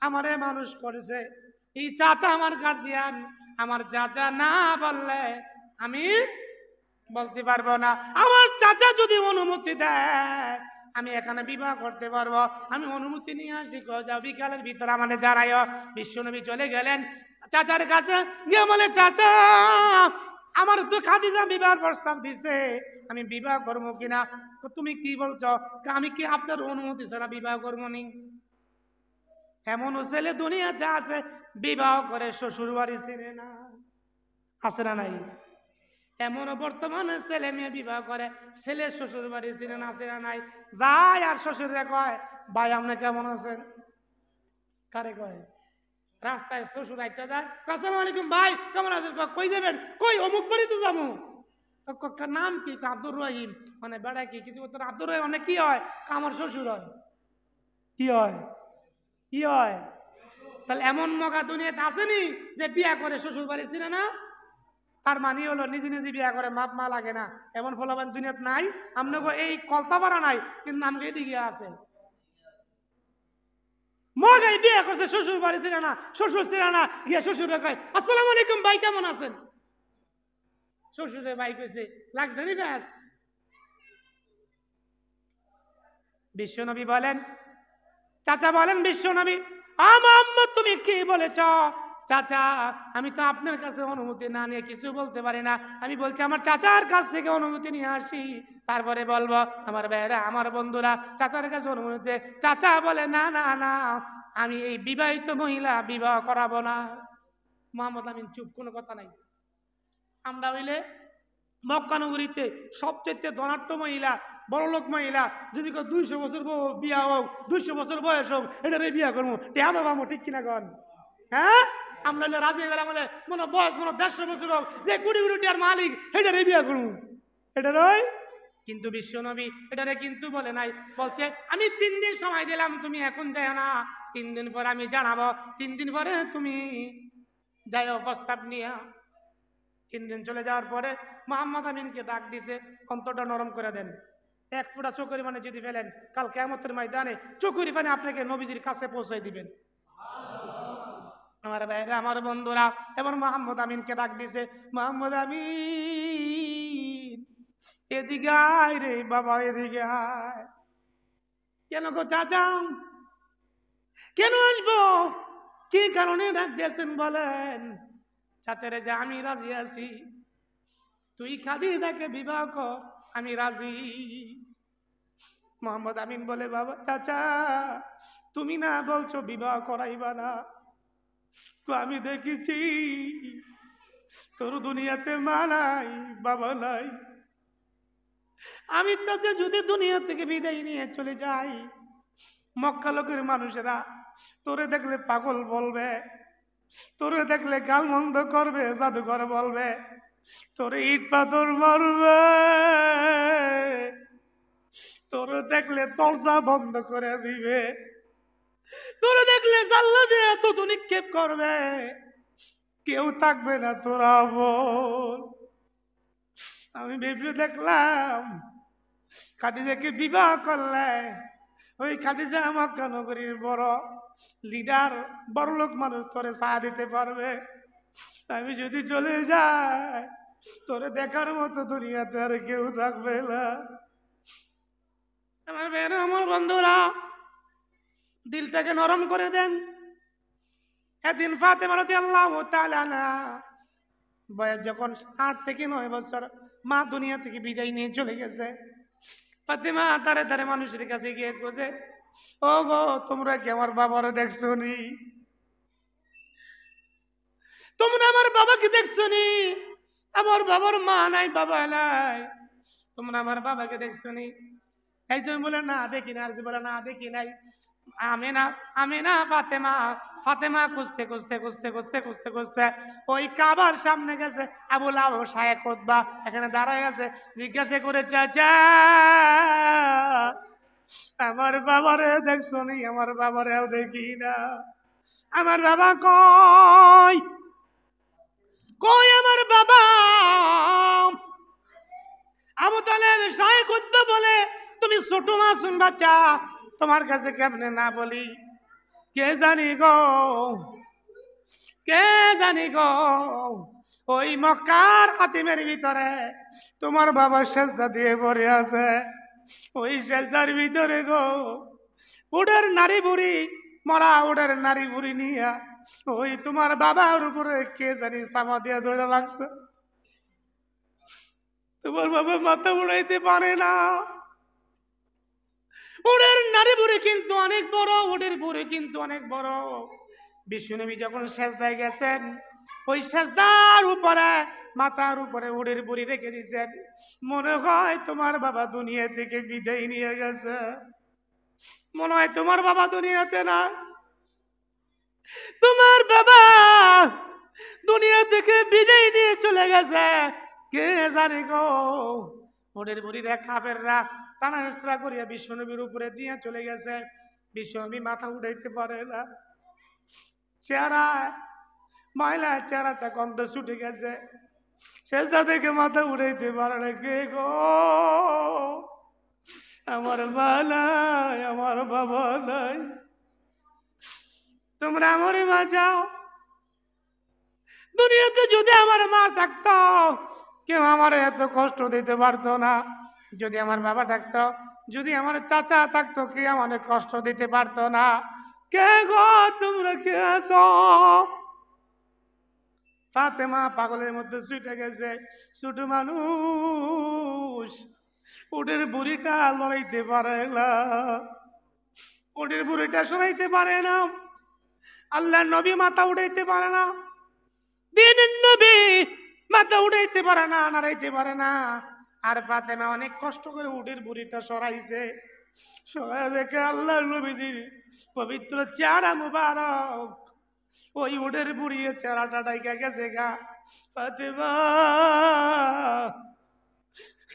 আমারে মানুষ করেছে, এই চাচা আমার গার্জিয়ান, আমার চাচা না বললে আমি বলতে পারবো না। আমার চাচা যদি অনুমতি দেয় আমি এখানে বিবাহ করতে পারবো। আমি অনুমতি নিয়ে আসি, যাও বিকালের ভিতরে আমাদের জানাইও। বিশ্বনবী চলে গেলেন চাচার কাছে, গিয়ে বলে, চাচা আমার তো খাদিজা বিবাহের প্রস্তাব দিছে, আমি বিবাহ করবো কিনা? তুমি কি বলছো? আমি কি আপনার অনুমতি ছাড়া বিবাহ করবো নি? এমনও ছেলে দুনিয়াতে আছে বিবাহ করে শ্বশুর বাড়ি ছেড়ে না, আছে না নাই? এমনও বর্তমানে ছেলে মেয়ে বিবাহ করে ছেলে শ্বশুর বাড়ি ছেড়ে না, আছে না নাই? যায় আর শ্বশুরে কয়, ভাই আপনি কেমন আছেন? কারে কয়? রাস্তায় শ্বশুর একটা যায়, আসসালামু আলাইকুম ভাই কেমন আছেন? কই যাবেন? কই অমুক বাড়িতে যাবো। নাম কি? আব্দুর রহিম। মানে বেড়া কি কিছু করতে? আব্দুর রহিম মানে কি হয়? আমার শ্বশুর হয়। কি হয়? কি হয়? তাহলে এমন মগা দুনিয়াতে আসেনি যে বিয়া করে শ্বশুর বাড়ি ছিল না? তার মানে হলো নিজে নিজে বিয়া করে মাপ মা লাগে না, এমন ফলাফল দুনিয়াতে নাই। আপনাকে এই কলতাপাড়া নাই, কিন্তু আমাকে এদিকে আছে। মগাই বিয়ে করছে শ্বশুর বাড়ি ছিল না, শ্বশুর ছিল না, গিয়ে শ্বশুরে কয়, আসসালামু আলাইকুম ভাই কেমন আছেন? শ্বশুরে ভাই কইছে, লাগছে নি ব্যাস। বিশ্বনবী বলেন, চাচা বলেন, বিশ্বনবী, মোহাম্মদ তুমি কি বলেছ? চাচা আমি তো আপনার কাছে অনুমতি না নিয়ে কিছু বলতে পারি না, আমি বলছি আমার চাচার কাছ থেকে অনুমতি নিয়ে আসি, তারপরে বলবো। আমার ভাইয়েরা, আমার বন্ধুরা, চাচার কাছে অনুমতি। চাচা বলে, না না না, আমি এই বিবাহিত মহিলা বিবাহ করাবো না। মোহাম্মদ আমিন চুপ, কোনো কথা নাই। আমরা হইলে মক্কা নগরীতে সবচেয়ে ধনাঢ্য মহিলা, বড়লোক মহিলা, যদি 200 বছর বিয়া হোক, 200 বছর বয়স হোক, এটারে বিয়া করবো, টেয়া বাবা ঠিক কিনা কন? হ্যাঁ, আমরা রাজি গেলাম বলে মনে বয়স মনে 150 বছর হোক, যে কোটি কোটি টিয়ার মালিক, এটারে বিয়া করবো, এটা নয়। কিন্তু বিশ্বনবী এটারে কিন্তু বলে নাই, বলছে আমি 3 দিন সময় দিলাম, তুমি এখন যাও না, 3 দিন পরে আমি জানাবো, 3 দিন পরে তুমি যাও প্রস্তাব নিয়ে। 3 দিন চলে যাওয়ার পরে মোহাম্মদ আমিনকে ডাক দিছে, অন্তরটা নরম করে দেন, 1 ফোঁটা চোখের পানি যদি ফেলেন, কাল কিয়ামতের ময়দানে চোখের পানি আপনাকে নবীজির কাছে পৌঁছে দিবেন। আমার ভাইরা, আমার বন্ধুরা, এবার মোহাম্মদ আমিনকে ডাক দিছে, মোহাম্মদ আমিন এদিকে আয় রে বাবা, এদিকে আয়। কেন গো চাচা, কেন আসবো? কি কারণে ডাক দিয়েছেন বলেন? চাচারে যে আমি রাজি আছি, তুই খাদিজাকে বিবাহ কর, আমি রাজি। মোহাম্মদ আমিন বলে, বাবা চাচা তুমি না বলছো বিবাহ করাইবা না, আমি দেখেছি তোর দুনিয়াতে মা নাই, বাবা নাই। আমি চাচা যদি দুনিয়া থেকে বিদায় নিয়ে চলে যাই, মক্কা লোকের মানুষেরা তোরে দেখলে পাগল বলবে, তোরে দেখলে গালমন্দ করবে, জাদুঘর বলবে, তোরে ইট পাথর মারবে, তোরে দেখলে দরজা বন্ধ করে দিবে, তোরে দেখলে জানলা দিয়ে এত নিক্ষেপ করবে, কেউ থাকবে না তোরা বল। আমি ভেবে দেখলাম খাদিজাকে বিবাহ করলে ওই খাদিজা মক্কা নগরীর বড় লিডার, বড় লোক মানুষ, তোরে সাহা দিতে পারবে। আমি যদি চলে যাই তোরে দেখার মতো দুনিয়াতে আর কেউ থাকবে না। আমার বের আমার বন্ধুরা, দিলটাকে নরম করে দেন। একদিন ফাতেমা রাদিয়াল্লাহু তাআলা আনহা বয়স যখন 8 থেকে 9 বছর, মা দুনিয়া থেকে বিদায় নিয়ে চলে গেছে। ফাতেমা তারে তারে মানুষের কাছে গিয়ে বলে, ও গো, তোমরা কি আমার বাবারে দেখছো নি? তোমরা আমার বাবাকে দেখছো নি? আমার বাবার মা নাই, বাবা নাই, তোমরা আমার বাবাকে দেখছো নি? একজন বলে না দেখি না, আরেকজন বলে না দেখি নাই। আমেনা আমেনা ফাতেমা ফাতেমা খুঁজতে খুঁজতে খুঁজতে খুঁজতে খুঁজতে খুঁজতে ওই কাবার সামনে গেছে। আবুল আবু শায়েখ খুতবা এখানে দাঁড়ায় আছে। জিজ্ঞাসা করে, চাচা আমার বাবারে দেখছো নি? আমার বাবারেও দেখি না। আমার বাবা কই? কই আমার বাবা? আবু তালেব শায়েখ খুতবা বলে, তুমি ছোট মাসুম বাচ্চা, তোমার কাছে কেমনে না বলি? কে জানি গো, কে জানি গো, ওই মক্কার হাতিমের ভিতরে তোমার বাবা সেজদা দিয়ে পড়ে আছে। ওই সেজদার ভিতরে গো উডের নারী বুড়ি, মরা উডের নারী বুড়ি নিয়া ওই তোমার বাবার উপরে কে জানি চাপা দিয়া ধরে লাগছে। তোমার বাবা মাথা উড়াইতে পারে না। উডের নারী বুড়ি কিন্তু অনেক বড়, উডের বুড়ি কিন্তু অনেক বড়। বিশ্বনবী যখন সেজদায় গেছেন, ওই সেজদার উপরে মাথার উপরে উডের বুড়ি রেখে দিয়েছেন। মনে হয় তোমার বাবা দুনিয়া থেকে বিদায় নিয়ে গেছে। মনে হয় তোমার বাবা দুনিয়াতে না, তোমার বাবা দুনিয়া থেকে বিদায় নিয়ে চলে গেছে। কে জানি গো। উডের বুড়িরা কাফেররা টানা হেঁচড়া করিয়া বিশ্বনবীর উপরে দিয়ে চলে গেছে। বিশ্বনবী মাথা উঠাইতে পারে না। চেহারা ময়লা, চেহারাটা গন্ধ ছুটে গেছে। সেজদা থেকে মাথা উঠাইতে পারে না। কে গো? আমার মা নাই, আমার বাবা নাই, তোমরা আমারে বাঁচাও। দুনিয়াতে যদি আমার মা থাকতো কেউ আমার এত কষ্ট দিতে পারতো না। যদি আমার বাবা থাকতো, যদি আমার চাচা থাকতো, কে আমার কষ্ট দিতে পারতো না। কে গো তোমরা, কে আছো? ফাতেমা পাগলের মধ্যে ছুটে গেছে। ছোট মানুষ, উটের বুড়িটা লড়াইতে পারে না, উটের বুড়িটা সরাইতে পারে না। আল্লাহ নবী মাথা উঠাইতে পারে না, দিনের নবী মাথা উঠাইতে পারে না, নাড়াইতে পারে না। আর ফাতেমা অনেক কষ্ট করে উটের বুড়িটা সরাইছে। সরাই দেখে আল্লাহ নবীজির পবিত্র চেহারা মুবারক ওই উটের বুড়িয়ে চেহারাটা ডাইকা গেছে গা। ফাতেমা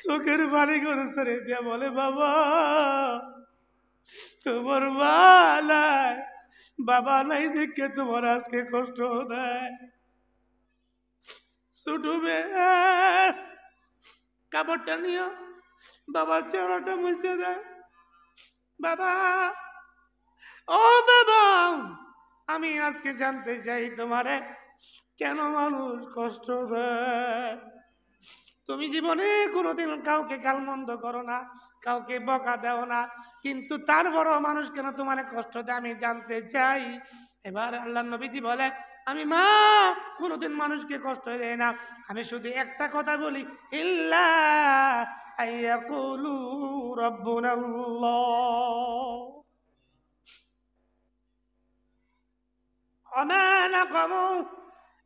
চোখের বাড়ি করে ছেড়ে দিয়া বলে, বাবা তোমার মা নাই, বাবা নাই দেখে তোমার আজকে কষ্ট দেয়। ছোট মেয়ে কাপড়টা নিয়ে বাবার চেহারাটা মুছে দেয়। বাবা, ও বাবা, আমি আজকে জানতে চাই তোমারে কেন মানুষ কষ্ট দেয়। তুমি জীবনে কোনোদিন কাউকে গালমন্দ করো না, কাউকে বকা দেও না, কিন্তু তারপরও মানুষ কেন তোমার কষ্ট দেয় আমি জানতে চাই। এবার আল্লাহ নবীজি বলে, আমি মা কোনোদিন মানুষকে কষ্ট দেয় না। আমি শুধু একটা কথা বলি, ইল্লা আইয়াকুলু রাব্বুনাল্লাহ ওমা নাকামু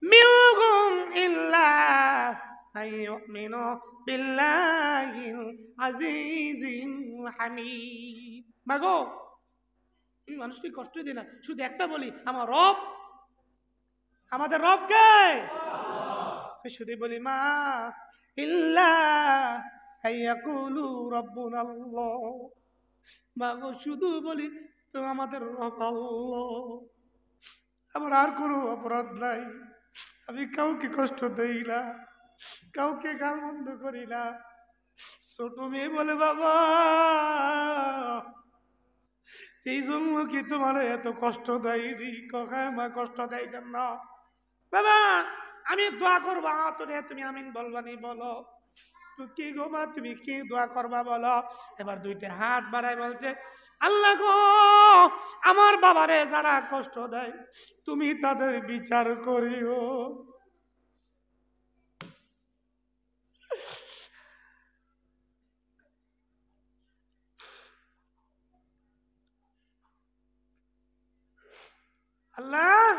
মিনহুম ইল্লা আইয়ুমিনু বিল্লাহিল আজিজিল হামিদ। মাগো আমি মানুষকে কষ্ট দিই না, শুধু একটা বলি, আমার রব, আমাদের রব কে? শুধু বলি মা ইল্লা আইয়াকুলু রাব্বুনাল্লাহ, মাগো শুধু বলি তো আমাদের রব আল্লাহ, আমার আর কোনো অপরাধ নাই। আমি কাউকে কষ্ট দেই না, কাউকে গালমন্দ করি না। ছোট মেয়ে বলে, বাবা এই জন্য কি তোমার এত কষ্ট দেয়নি? কখায় মা কষ্ট দেয় জন্য? বাবা আমি দোয়া করবা তোরে, তুমি আমিন বলবানি বলো। তো কি গো মা, তুমি কি দোয়া করবা বলো? এবার দুইটা হাত বাড়ায় বলছে, আল্লাহ গো, আমার বাবারে যারা কষ্ট দেয় তুমি তাদের বিচার করিও। আল্লাহ,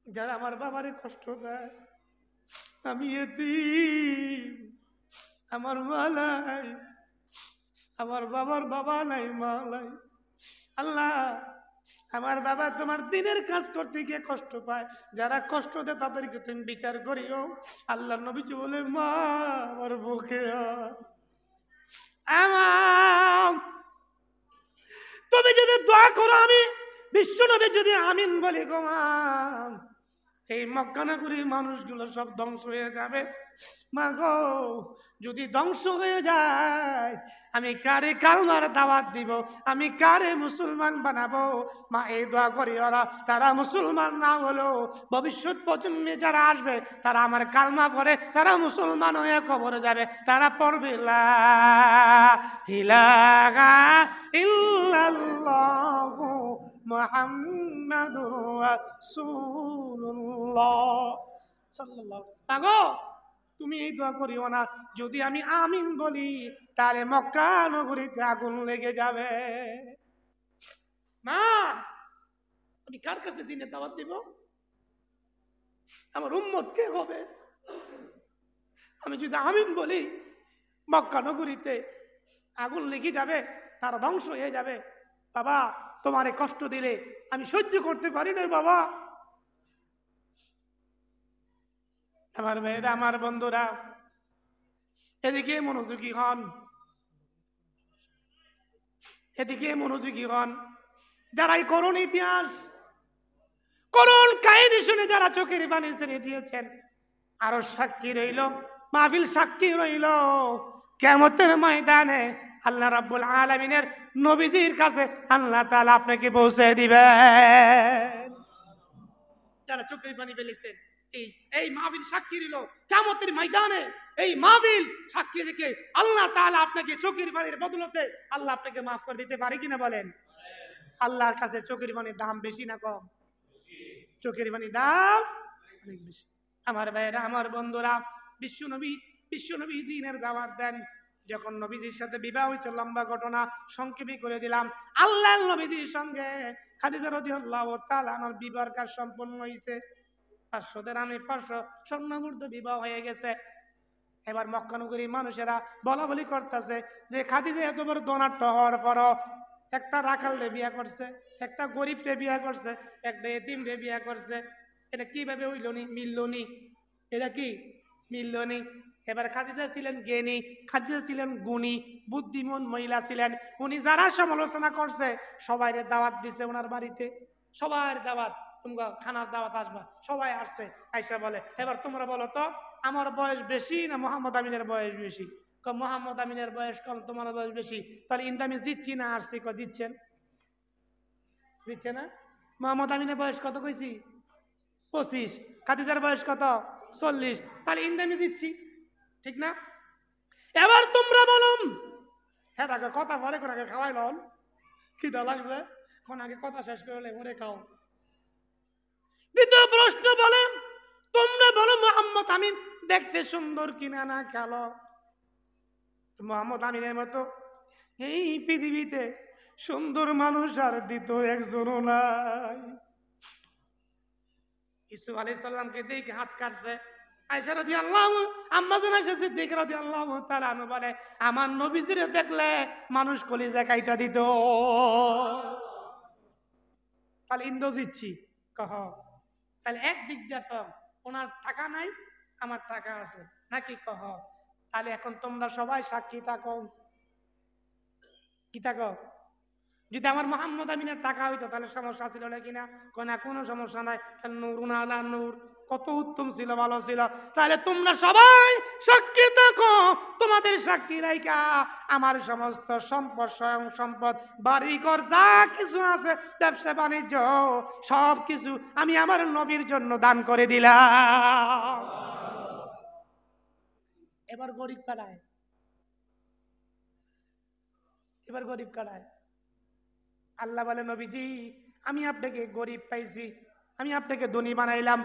যারা আমার বাবারে কষ্ট দেয়, আমি এতিম, আমার মা নাই, আমার বাবার বাবা নাই, মা নাই। আল্লাহ, আমার বাবা তোমার দিনের কাজ করতে গিয়ে কষ্ট পায়, যারা কষ্ট দেয় তাদেরকে তুমি বিচার করিও। আল্লাহ নবীজি বলে, মা আমার বুকে আমার, তুমি যদি দোয়া করো, আমি বিশ্ব নবী যদি আমিন বলি গো মা, এই মক্কা নগরীর মানুষগুলো সব ধ্বংস হয়ে যাবে। মা গো, যদি ধ্বংস হয়ে যায় আমি কারে কালমার দাওয়াত দিব, আমি কারে মুসলমান বানাবো? মা এই দোয়া করি ওরা, তারা মুসলমান না হলেও ভবিষ্যৎ প্রজন্মে যারা আসবে তারা আমার কালমা পড়ে তারা মুসলমান হয়ে কবরে যাবে। তারা পড়বে লা ইলাহা ইল্লাল্লাহু মুহাম্মাদুর রাসূলুল্লাহ সাল্লাল্লাহু আলাইহি ওয়াসাল্লাম। তুমি এই দোয়া করিও না, যদি আমি আমিন বলি তাহলে মক্কা নগরীতে আগুন লেগে যাবে। মা, আমি কার কাছে দিনে দাওয়াত দিব? আমার উম্মত কে হবে? আমি যদি আমিন বলি মক্কা নগরীতে আগুন লেগে যাবে, তারা ধ্বংস হয়ে যাবে। বাবা, তোমারে কষ্ট দিলে আমি সহ্য করতে পারি না বাবা। আমার ভাইরা, আমার বন্ধুরা, এদিকে মনোযোগী হন, এদিকে মনোযোগী হন। যারা এই করুণ ইতিহাস, করুণ কাহিনী শুনে যারা চোখের পানি ছেড়ে দিয়েছেন, আরো সাক্ষী রইল, মাহফিল সাক্ষী রইল, কিয়ামতের ময়দানে আল্লাহ রাব্বুল আলামিনের নবীজির কাছে আল্লাহ তাআলা আপনাকে পৌঁছে দিবেন। যারা চোখের পানি ফেলেছেন, এই মাহফিল সাক্ষী রইল, কিয়ামতের ময়দানে এই মাহফিল সাক্ষী রেখে আল্লাহ তাআলা আপনাকে চোখের পানির বদলতে আল্লাহ আপনাকে মাফ করে দিতে পারে কিনা বলেন? আল্লাহর কাছে চোখের পানির দাম বেশি না কম? চোখের পানির দাম অনেক বেশি। আমার ভাইয়েরা, আমার বন্ধুরা, বিশ্বনবী দ্বীনের দাওয়াত দেন। যখন নবীজির সাথে বিবাহ হয়েছে, লম্বা ঘটনা সংক্ষেপে করে দিলাম। আল্লাহর নবীজির সঙ্গে খাদিজা রাদিয়াল্লাহু তাআলা আনহার বিবাহের কাজ সম্পন্ন হয়েছে। 500 দিরহামে 500 স্বর্ণমুদ্রা বিবাহ হয়ে গেছে। এবার মক্কা নগরীর মানুষেরা বলা বলি করতেছে যে খাদিজা এত বড় ধনাঢ্য হওয়ার পরও একটা রাখাল রে বিয়া করছে, একটা গরিব রে বিয়া করছে, একটা এতিম রে বিয়া করছে। এটা কিভাবে হইল নি, মিলল নি? এটা কি মিলল নি? এবার খাদিজা ছিলেন জ্ঞানী, খাদিজা ছিলেন গুণী, বুদ্ধিমান মহিলা ছিলেন। উনি যারা সমালোচনা করছে সবাইরে দাওয়াত দিছে ওনার বাড়িতে, সবার দাওয়াত, তোমরা খানার দাওয়াত আসবা। সবাই আসছে, আইসা বলে, এবার তোমরা বলো তো আমার বয়স বেশি না মোহাম্মদ আমিনের বয়স বেশি? মোহাম্মদ আমিনের বয়স কম, তোমার বয়স বেশি, তাহলে ইন্দা আমি জিতছি না আসছি? জিতছেন? জিতছে না? মোহাম্মদ আমিনের বয়স কত কইছি? 25। খাদিজার বয়স কত? 40। তাহলে ইন্দা আমি জিতছি, ঠিক না? এবার তোমরা বলুন, হ্যাঁ আগে কথা পরে কোন আগে খাওয়াই লন, খিদা লাগছে, কোন আগে কথা শেষ করলে মরে খাও। দ্বিতীয় প্রশ্ন বলেন, তোমরা বলো মোহাম্মদ আমিন দেখতে সুন্দর কিনা না কালো? মোহাম্মদ আমিনের মতো এই পৃথিবীতে সুন্দর মানুষ আর দ্বিতীয় একজনও নাই। ইউসুফ আলাইহিস সালামকে দেখে হাত কাটছে। আয়েশা রাদিয়াল্লাহু আম্মা জান আয়েশা সিদ্দিকা রাদিয়াল্লাহু তাআলা আনহা বলে, আমার নবীজিরে দেখলে মানুষ কলিজা কাইটা দিত। তাহলে ইন্দো জিতছি কহ? তাহলে একদিক দিয়ে তো ওনার টাকা নাই, আমার টাকা আছে নাকি কহ? তাহলে এখন তোমরা সবাই সাক্ষী থাকো, কি থাকো? যদি আমার মোহাম্মদ আমিনের টাকা হইতো তাহলে সমস্যা ছিল নাকি না? না, কোনো সমস্যা নাই। তাহলে নূরুন আলা নূর, কত উত্তম ছিল, ভালো ছিল। তাহলে তোমরা সবাই সাক্ষী থাকো, তোমাদের সাক্ষী রাইখা আমার সমস্ত সম্পদ, স্বয়ং সম্পদ, বাড়িঘর যা কিছু আছে, ব্যবসা বাণিজ্য সব কিছু আমি আমার নবীর জন্য দান করে দিলাম। এবার গরিব কাটায়, এবার গরিব কাটায়। আল্লাহ বলে, নবীজি আমি আপনাকে গরিব পাইছি, আমি আপনাকে ধনী বানাইলাম।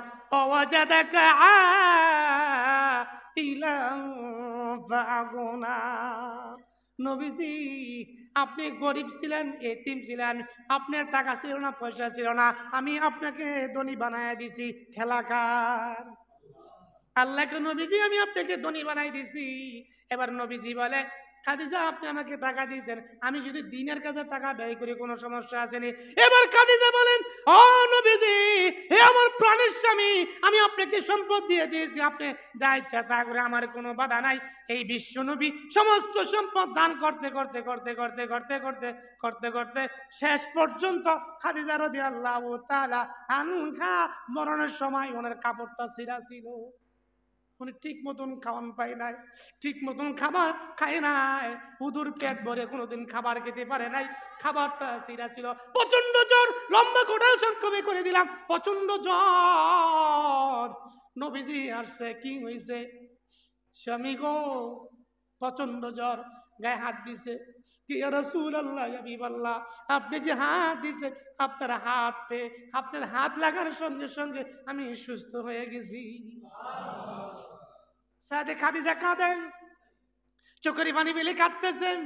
নবীজি আপনি গরিব ছিলেন, এতিম ছিলেন, আপনার টাকা ছিল না, পয়সা ছিল না, আমি আপনাকে ধনী বানায় দিছি। খেলাকার আল্লাহকে, নবীজি আমি আপনাকে ধনী বানাই দিছি। এবার নবীজি বলে, খাদিজা আপনি আমাকে টাকা দিয়েছেন, আমি যদি দিনের কাজে টাকা ব্যয় করি কোনো সমস্যা আসেনি? এবার খাদিজা বলেন, ও নবীজি, হে আমার প্রাণের স্বামী, আমি আপনাকে সম্পদ দিয়ে দিয়েছি, আপনি যা ইচ্ছা তা করে, আমার কোনো বাধা নাই। এই বিশ্ব নবী সমস্ত সম্পদ দান করতে করতে করতে করতে করতে করতে করতে করতে শেষ পর্যন্ত খাদিজা রাদিয়াল্লাহু তাআলা আনহা মরণের সময় ওনার কাপড়টা ছিঁড়া ছিল। উনি ঠিক মতন খাওয়ান পায় নাই, ঠিক মতন খাবার খায় নাই, উদুর পেট ভরে কোনোদিন খাবার খেতে পারে নাই, খাবারটা ছিঁড়া ছিল। প্রচন্ড জ্বর, লম্বা কোটা সংক্ষেপে করে দিলাম, প্রচন্ড জ্বর। নবীজি আসছে, কি হয়েছে স্বামী গো? প্রচন্ড জ্বর, গায়ে হাত দিছে। কি ইয়া রাসূলুল্লাহ, ইয়া হাবিবাল্লাহ, আপনি যে হাত দিছেন, আপনার হাত পেয়ে, আপনার হাত লাগার সঙ্গে সঙ্গে আমি সুস্থ হয়ে গেছি। সাথে খাদিজা কাঁদেন, চোখের পানি ফেলে কাঁদতেছেন।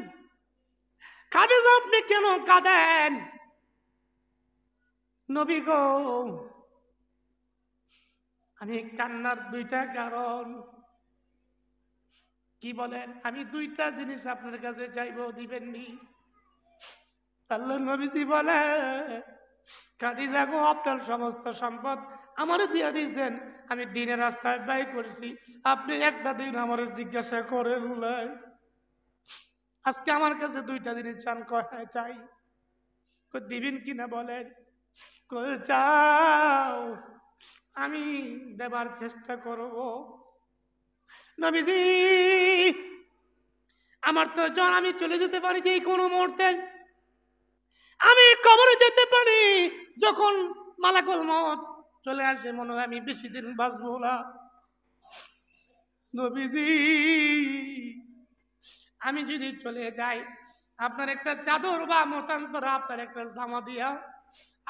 খাদিজা আপনি কেন কাঁদেন? নবী গো, আমি কান্নার দুইটা কারণ। কি বলেন? আমি দুইটা জিনিস আপনার কাছে চাইবো, দিবেননি? আল্লাহ নবীজি বলে, খাদিজা গো, আপনার সমস্ত সম্পদ আমারে দিয়ে দিয়েছেন, আমি দিনের রাস্তায় ব্যয় করছি, আপনি একটা দিন আমার জিজ্ঞাসা করেন নাই। আজকে আমার কাছে দুইটা জিনিস চান, চাই, দিবেন কিনা বলেন? চাও, আমি দেবার চেষ্টা করব। নবীজি আমার তো জ্বর, আমি চলে যেতে পারি যে কোনো মুহূর্তে, আমি কবরে যেতে পারি। যখন মালাকুল মউত চলে আসছে, মনে হয় আমি বেশি দিন বাঁচবো না। নবীজি আমি যদি চলে যাই, আপনার একটা চাদর বা মতান্তর, আপনার একটা জামা দিয়া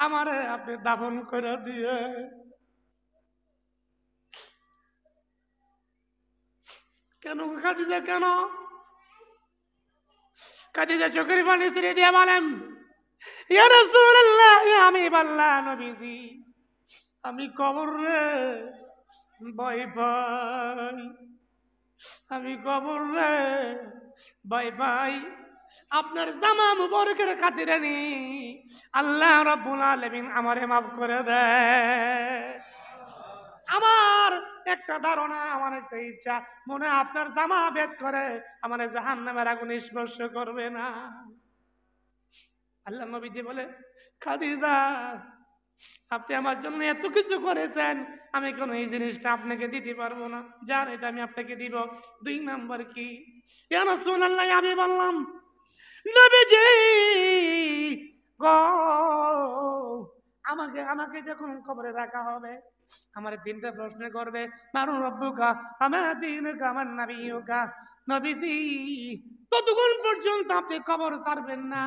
আমারে আপনি দাফন করে দিয়ে। কেন খাদিজা, কেন? খাদিজা চোখের পানি ছেড়ে দিয়ে বলেন, ইয়া রাসূলুল্লাহ, ইয়া হাবিবাল্লাহ, নবীজি আমি কবরে ভয় পাই, আমি কবরে ভয় পাই। আপনার জামা মুবারকের খাতিরে নি আল্লাহ রাব্বুল আলামিন আমারে মাফ করে দেয়। আমার একটা ধারণা, আমার একটা ইচ্ছা, মনে আপনার জামা ভেদ করে আমার জাহান্নামের আগুন স্পর্শ করবে না। আল্লাহ নবীজি বলে, খাদিজা আপনি আমার জন্য এত কিছু করেছেন, আমি কোনো এই জিনিসটা আপনাকে দিতে পারবো না, যার এটা আমি আপনাকে দিব। দুই নাম্বার কি? ইয়া রাসূলুল্লাহ, আমি বললাম, নবীজি গো, আমাকে যখন কবরে রাখা হবে, আমার তিনটা প্রশ্ন করবে, মারুন রব্বুকা, আমার দীনুকা, আমার নবিয়ুকা। নবীজি ততক্ষণ পর্যন্ত আপনি কবর ছাড়বেন না,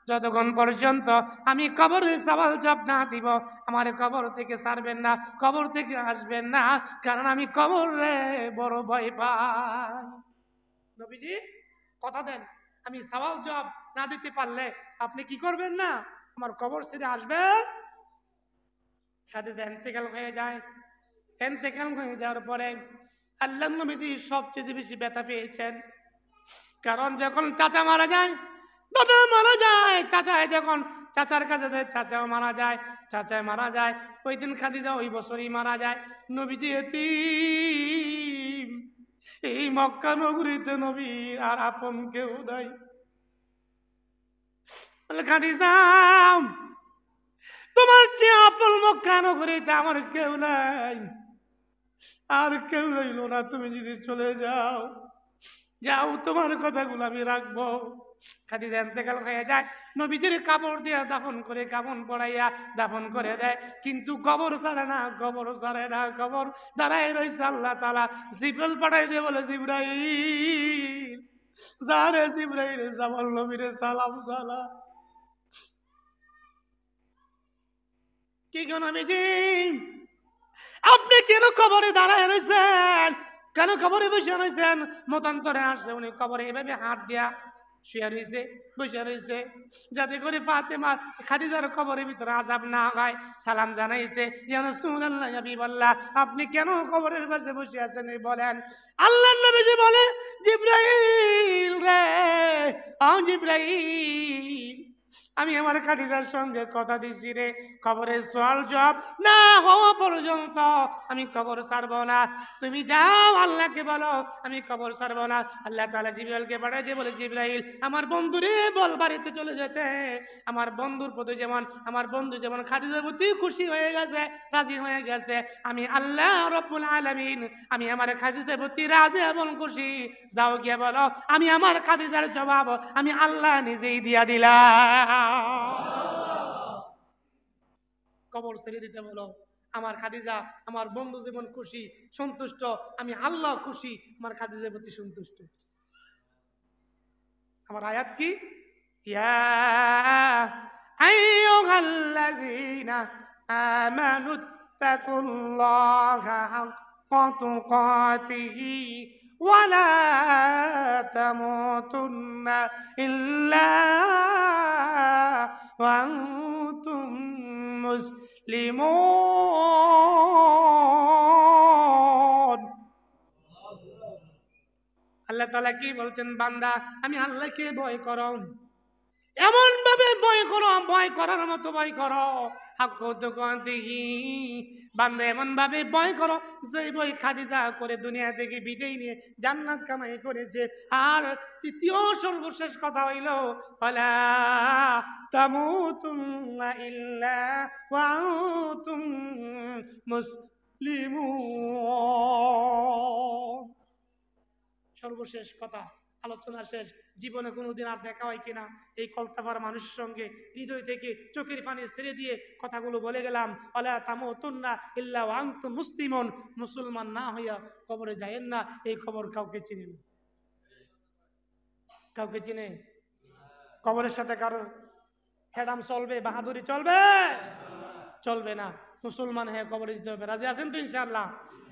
যতক্ষণ পর্যন্ত আমি কবরে সওয়াল জবাব না দিব, আমার কবর থেকে ছাড়বেন না, কবর থেকে আসবেন না, কারণ আমি কবরে বড় ভয় পাই। নবীজি কথা দেন, আমি সওয়াল জবাব না দিতে পারলে আপনি কি করবেন না, আমার কবর ছেড়ে আসবেন। খাদিজা ইন্তেকাল হয়ে যায়। ইন্তেকাল হয়ে যাওয়ার পরে আল্লাহর নবীজি সবচেয়ে বেশি ব্যথা পেয়েছেন, কারণ যখন চাচা মারা যায়, দাদা মারা যায়, চাচায় যখন চাচার কাছে যায়, চাচাও মারা যায়, চাচায় মারা যায়, ওই দিন খাদিজা ওই বছরই মারা যায়। নবীজি এতিম, এই মক্কা নগরীতে নবী আর আপন কেউ নাই। বলে খাদিজা তোমার চেয়ে আপন মুখ কেন করিতে আমার কেউ নাই, আর কেউ রইল না, তুমি যদি চলে যাও যাও তোমার কথাগুলো আমি রাখবো। খাদিজা ইন্তেকাল হয়ে যায়, নবীজির কাপড় দিয়ে দাফন করে, কাফন পড়াইয়া দাফন করে দেয়, কিন্তু কবর ছাড়ে না, কবর ছাড়ে না, কবর দাঁড়ায় রয়েছে। আল্লাহ তাআলা জিবরাইল পাঠাই দিয়ে বলে, জিবরাইল যারে জিবরাইল জামাল নবীরে সালাম জানা। কি গো নবীজি আপনি কেন কবরে দাঁড়ায় রয়েছেন, কেন কবরে বসে রয়েছেন? মতান্তরে আসছে, উনি কবরে এভাবে হাত দিয়া শুয়ে রয়েছে, বসে রয়েছে, যাতে করে ফাতেমা খাদিজার কবরের ভিতরে আযাব না হয়। সালাম জানাইছে, ইয়া রাসূলুল্লাহ ইয়া হাবিবাল্লাহ আপনি কেন কবরের পাশে বসে আছেন বলেন। আল্লাহর নবীজি বলে, জিবরাইল রে, ও জিবরাইল আমি আমার খাদিজার সঙ্গে কথা দিছি রে, কবরের সওয়াল জবাব না হওয়া পর্যন্ত আমি কবর ছাড়ব না। তুমি যাও আল্লাহকে বলো আমি কবর ছাড়ব না। আল্লাহ তাআলা জিবরাইলকে পাঠিয়ে দিয়ে বলে, জিবরাইল আমার বন্ধুরে বল বাড়িতে চলে যেতে। আমার বন্ধুর প্রতি যেমন, আমার বন্ধু যেমন খাদিজার প্রতি খুশি হয়ে গেছে, রাজি হয়ে গেছে, আমি আল্লাহ রাব্বুল আলামিন আমি আমার খাদিজার প্রতি রাজি এবং খুশি। যাও গিয়ে বলো আমি আমার খাদিজার জবাব আমি আল্লাহ নিজেই দিয়া দিলাম। কবর ছেড়ে দিতে বলো, আমার খাদিজা আমার বন্ধু যেমন খুশি সন্তুষ্ট, আমি আল্লাহ খুশি, আমার খাদিজার প্রতি সন্তুষ্ট। আমার আয়াত কি, ইয়া আইয়ুহাল্লাযীনা আমানুত্তাকুল্লাহা হাক্কা তুকাতিহি ওয়া লা তামুতুন্না ইল্লা ওয়া আনতুম মুসলিমুন। আল্লাহ তাআলা কি বলছেন, বান্দা আমি আল্লাহকে ভয় করো, এমন ভাবে ভয় করো, ভয় করার মতো ভয় করো। বান্দা এমন ভাবে ভয় করো যে ভয় খাদিজা করে দুনিয়া থেকে বিদায় নিয়ে জান্নাত কামাই করেছে। আর তৃতীয় সর্বশেষ কথা হইল, ওয়ালা তামুতুন্না ইল্লা ওয়া আনতুম মুসলিমুন। সর্বশেষ কথা, আলোচনা শেষ। জীবনে কোনোদিন আর দেখা হয় কিনা এই কলতাফার মানুষের সঙ্গে হৃদয় থেকে চোখের পানি ছেড়ে দিয়ে কথাগুলো বলে গেলাম, ওয়ালা তামুতুন্না ইল্লা ওয়া আনতুম মুসলিমুন। মুসলমান না হইয়া কবরে যায়েন না। এই খবর কাউকে চিনেন, কাউকে চিনে? কবরের সাথে কারো খেডাম চলবে, বাহাদুরি চলবে? চলবে না। মুসলমান হয়ে কবরে যেতে হবে। রাজি আছেন তো ইনশাআল্লাহ?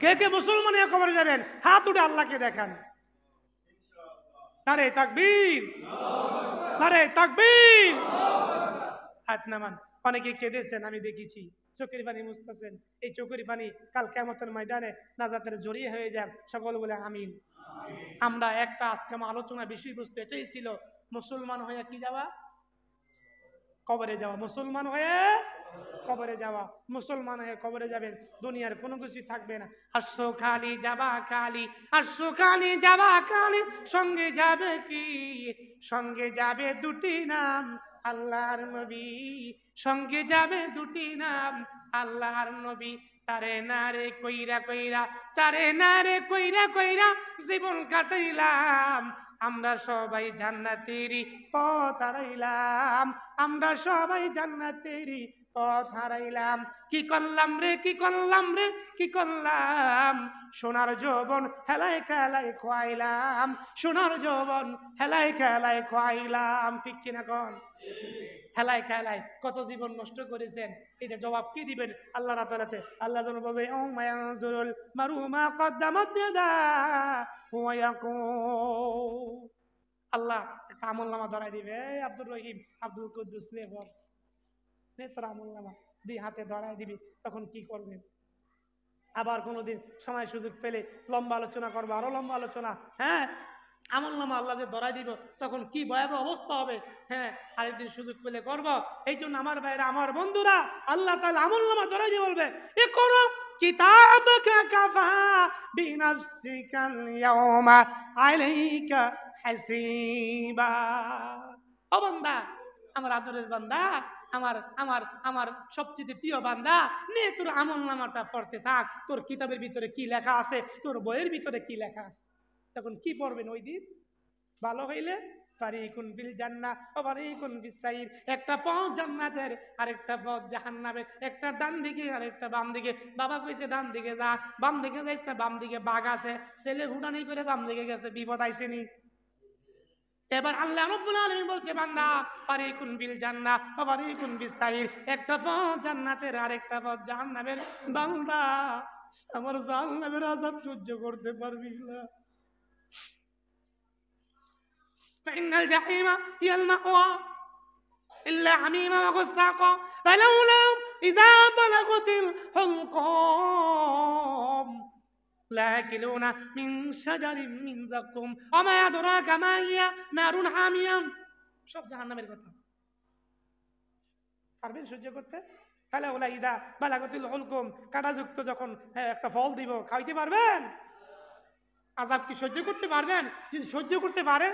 কে কে মুসলমান হয়ে কবরে যাবেন হাত উঠে আল্লাহকে দেখান। নারে তাকবীর, নারে তাকবীর। হাত নামান। অনেকে কেঁদেছেন, আমি দেখেছি, চোখের পানি মুছতেছেন। এই চোখের পানি কাল কিয়ামতের ময়দানে নাজাতের জড়িয়ে হয়ে যাক। সকল বলে আমিন। আমরা একটা আজকে আমার আলোচনা বিষয়বস্তু এটাই ছিল, মুসলমান হয়ে কি যাওয়া? কবরে যাওয়া। মুসলমান হয়ে কবরে যাওয়া। মুসলমান হয়ে কবরে যাবেন, দুনিয়ার কোনো কিছু থাকবে না। আসো খালি যাবা খালি, আসো খালি যাবা খালি, সঙ্গে যাবে কি? সঙ্গে যাবে দুটি নাম আল্লাহর নবী, সঙ্গে যাবে দুটি নাম আল্লাহর নবী। তারে নারে কইরা কইরা, তারে নারে কইরা কইরা জীবন কাটাইলাম। আমরা সবাই জান্নাতেরই পথ হারাইলাম, আমরা সবাই জান্নাতেরই পথ হারাইলাম। কি করলাম রে, কি করলাম রে, কি করলাম? সোনার যৌবন হেলায় খেলায় খোয়াইলাম, সোনার যৌবন হেলায় খেলায় খোয়াইলাম। ঠিক কিনা কন? হেলায় খেলায় কত জীবন নষ্ট করেছেন, এটা জবাব কি দিবেন আল্লাহ রাতালাতে? আল্লাহ যেন বলে, ও মায়াজুরুল মারুমা কদ্দামাত ইয়াদাহু ওয়া ইয়াকুল। আল্লাহ একটা আমলনামা ধরাই দিবে, আব্দুর রহিম, আব্দুল কুদ্দুস নে বল, নে তোর আমলনামা দুই হাতে ধরাই দিবি। তখন কি করবেন? আবার কোনোদিন সময় সুযোগ পেলে লম্বা আলোচনা করবো, আরো লম্বা আলোচনা। হ্যাঁ, আমলনামা আল্লাহ যে ধরাই দিব তখন কি ভয়াবহ অবস্থা হবে। হ্যাঁ, আরেকদিন সুযোগ পেলে করব। এই জন্য আমার ভাইরা, আমার বন্ধুরা, আল্লাহ তাআলা আমলনামা ধরাই দিয়ে বলবে, ইকরা কিতাবাকা কাফা বিনাফসিকাল ইয়াওমা আলাইকা হাসিবা। ও বান্দা, আমার আদরের বান্দা, আমার আমার আমার সবচেয়ে প্রিয় বান্দা, নে তোর আমল নামাটা পড়তে থাক, তোর কিতাবের ভিতরে কি লেখা আছে, তোর বইয়ের ভিতরে কি লেখা আছে। তখন কি পড়বেন ওই দিন? ভালো হইলে ফারিকুন ফিল জান্নাহ ওয়া ফারিকুন ফিস সাইর, একটা পথ জান্নাতের, আরেকটা পথ জাহান্নামের, একটা ডান দিকে আরেকটা বাম দিকে। বাবা কইছে ডান দিকে যা, বাম দিকে যাইস না, বাম দিকে বাঘ আছে, ছেলে হুডানি করে বাম দিকে গেছে, বিপদ আইছেনি। এবার আল্লাহ রাব্বুল আলামিন বলছে বান্দা ফারিকুন ফিল জান্নাহ ওয়া ফারিকুন ফিস সাইর, একটা পথ জান্নাতের আরেকটা পথ জাহান্নামের। বান্দা আমার জাহান্নামের আযাব সহ্য করতে পারবি না। فإن الجحيم هي المأوى إلا حميما وغساقا فلولا إذا بلغت الحلقوم لآكلون من شجر من زقوم وما أدراك ما هي نار حامية। সব জাহান্নামের কথা পারবেন সহ্য করতে? ফালাউলা ইযা বালাগাতিল হুলকুম, কাঁটাযুক্ত যখন একটা ফল দিব, খাইতে পারবেন? আযাব কি সহ্য করতে পারবেন? যদি সহ্য করতে পারেন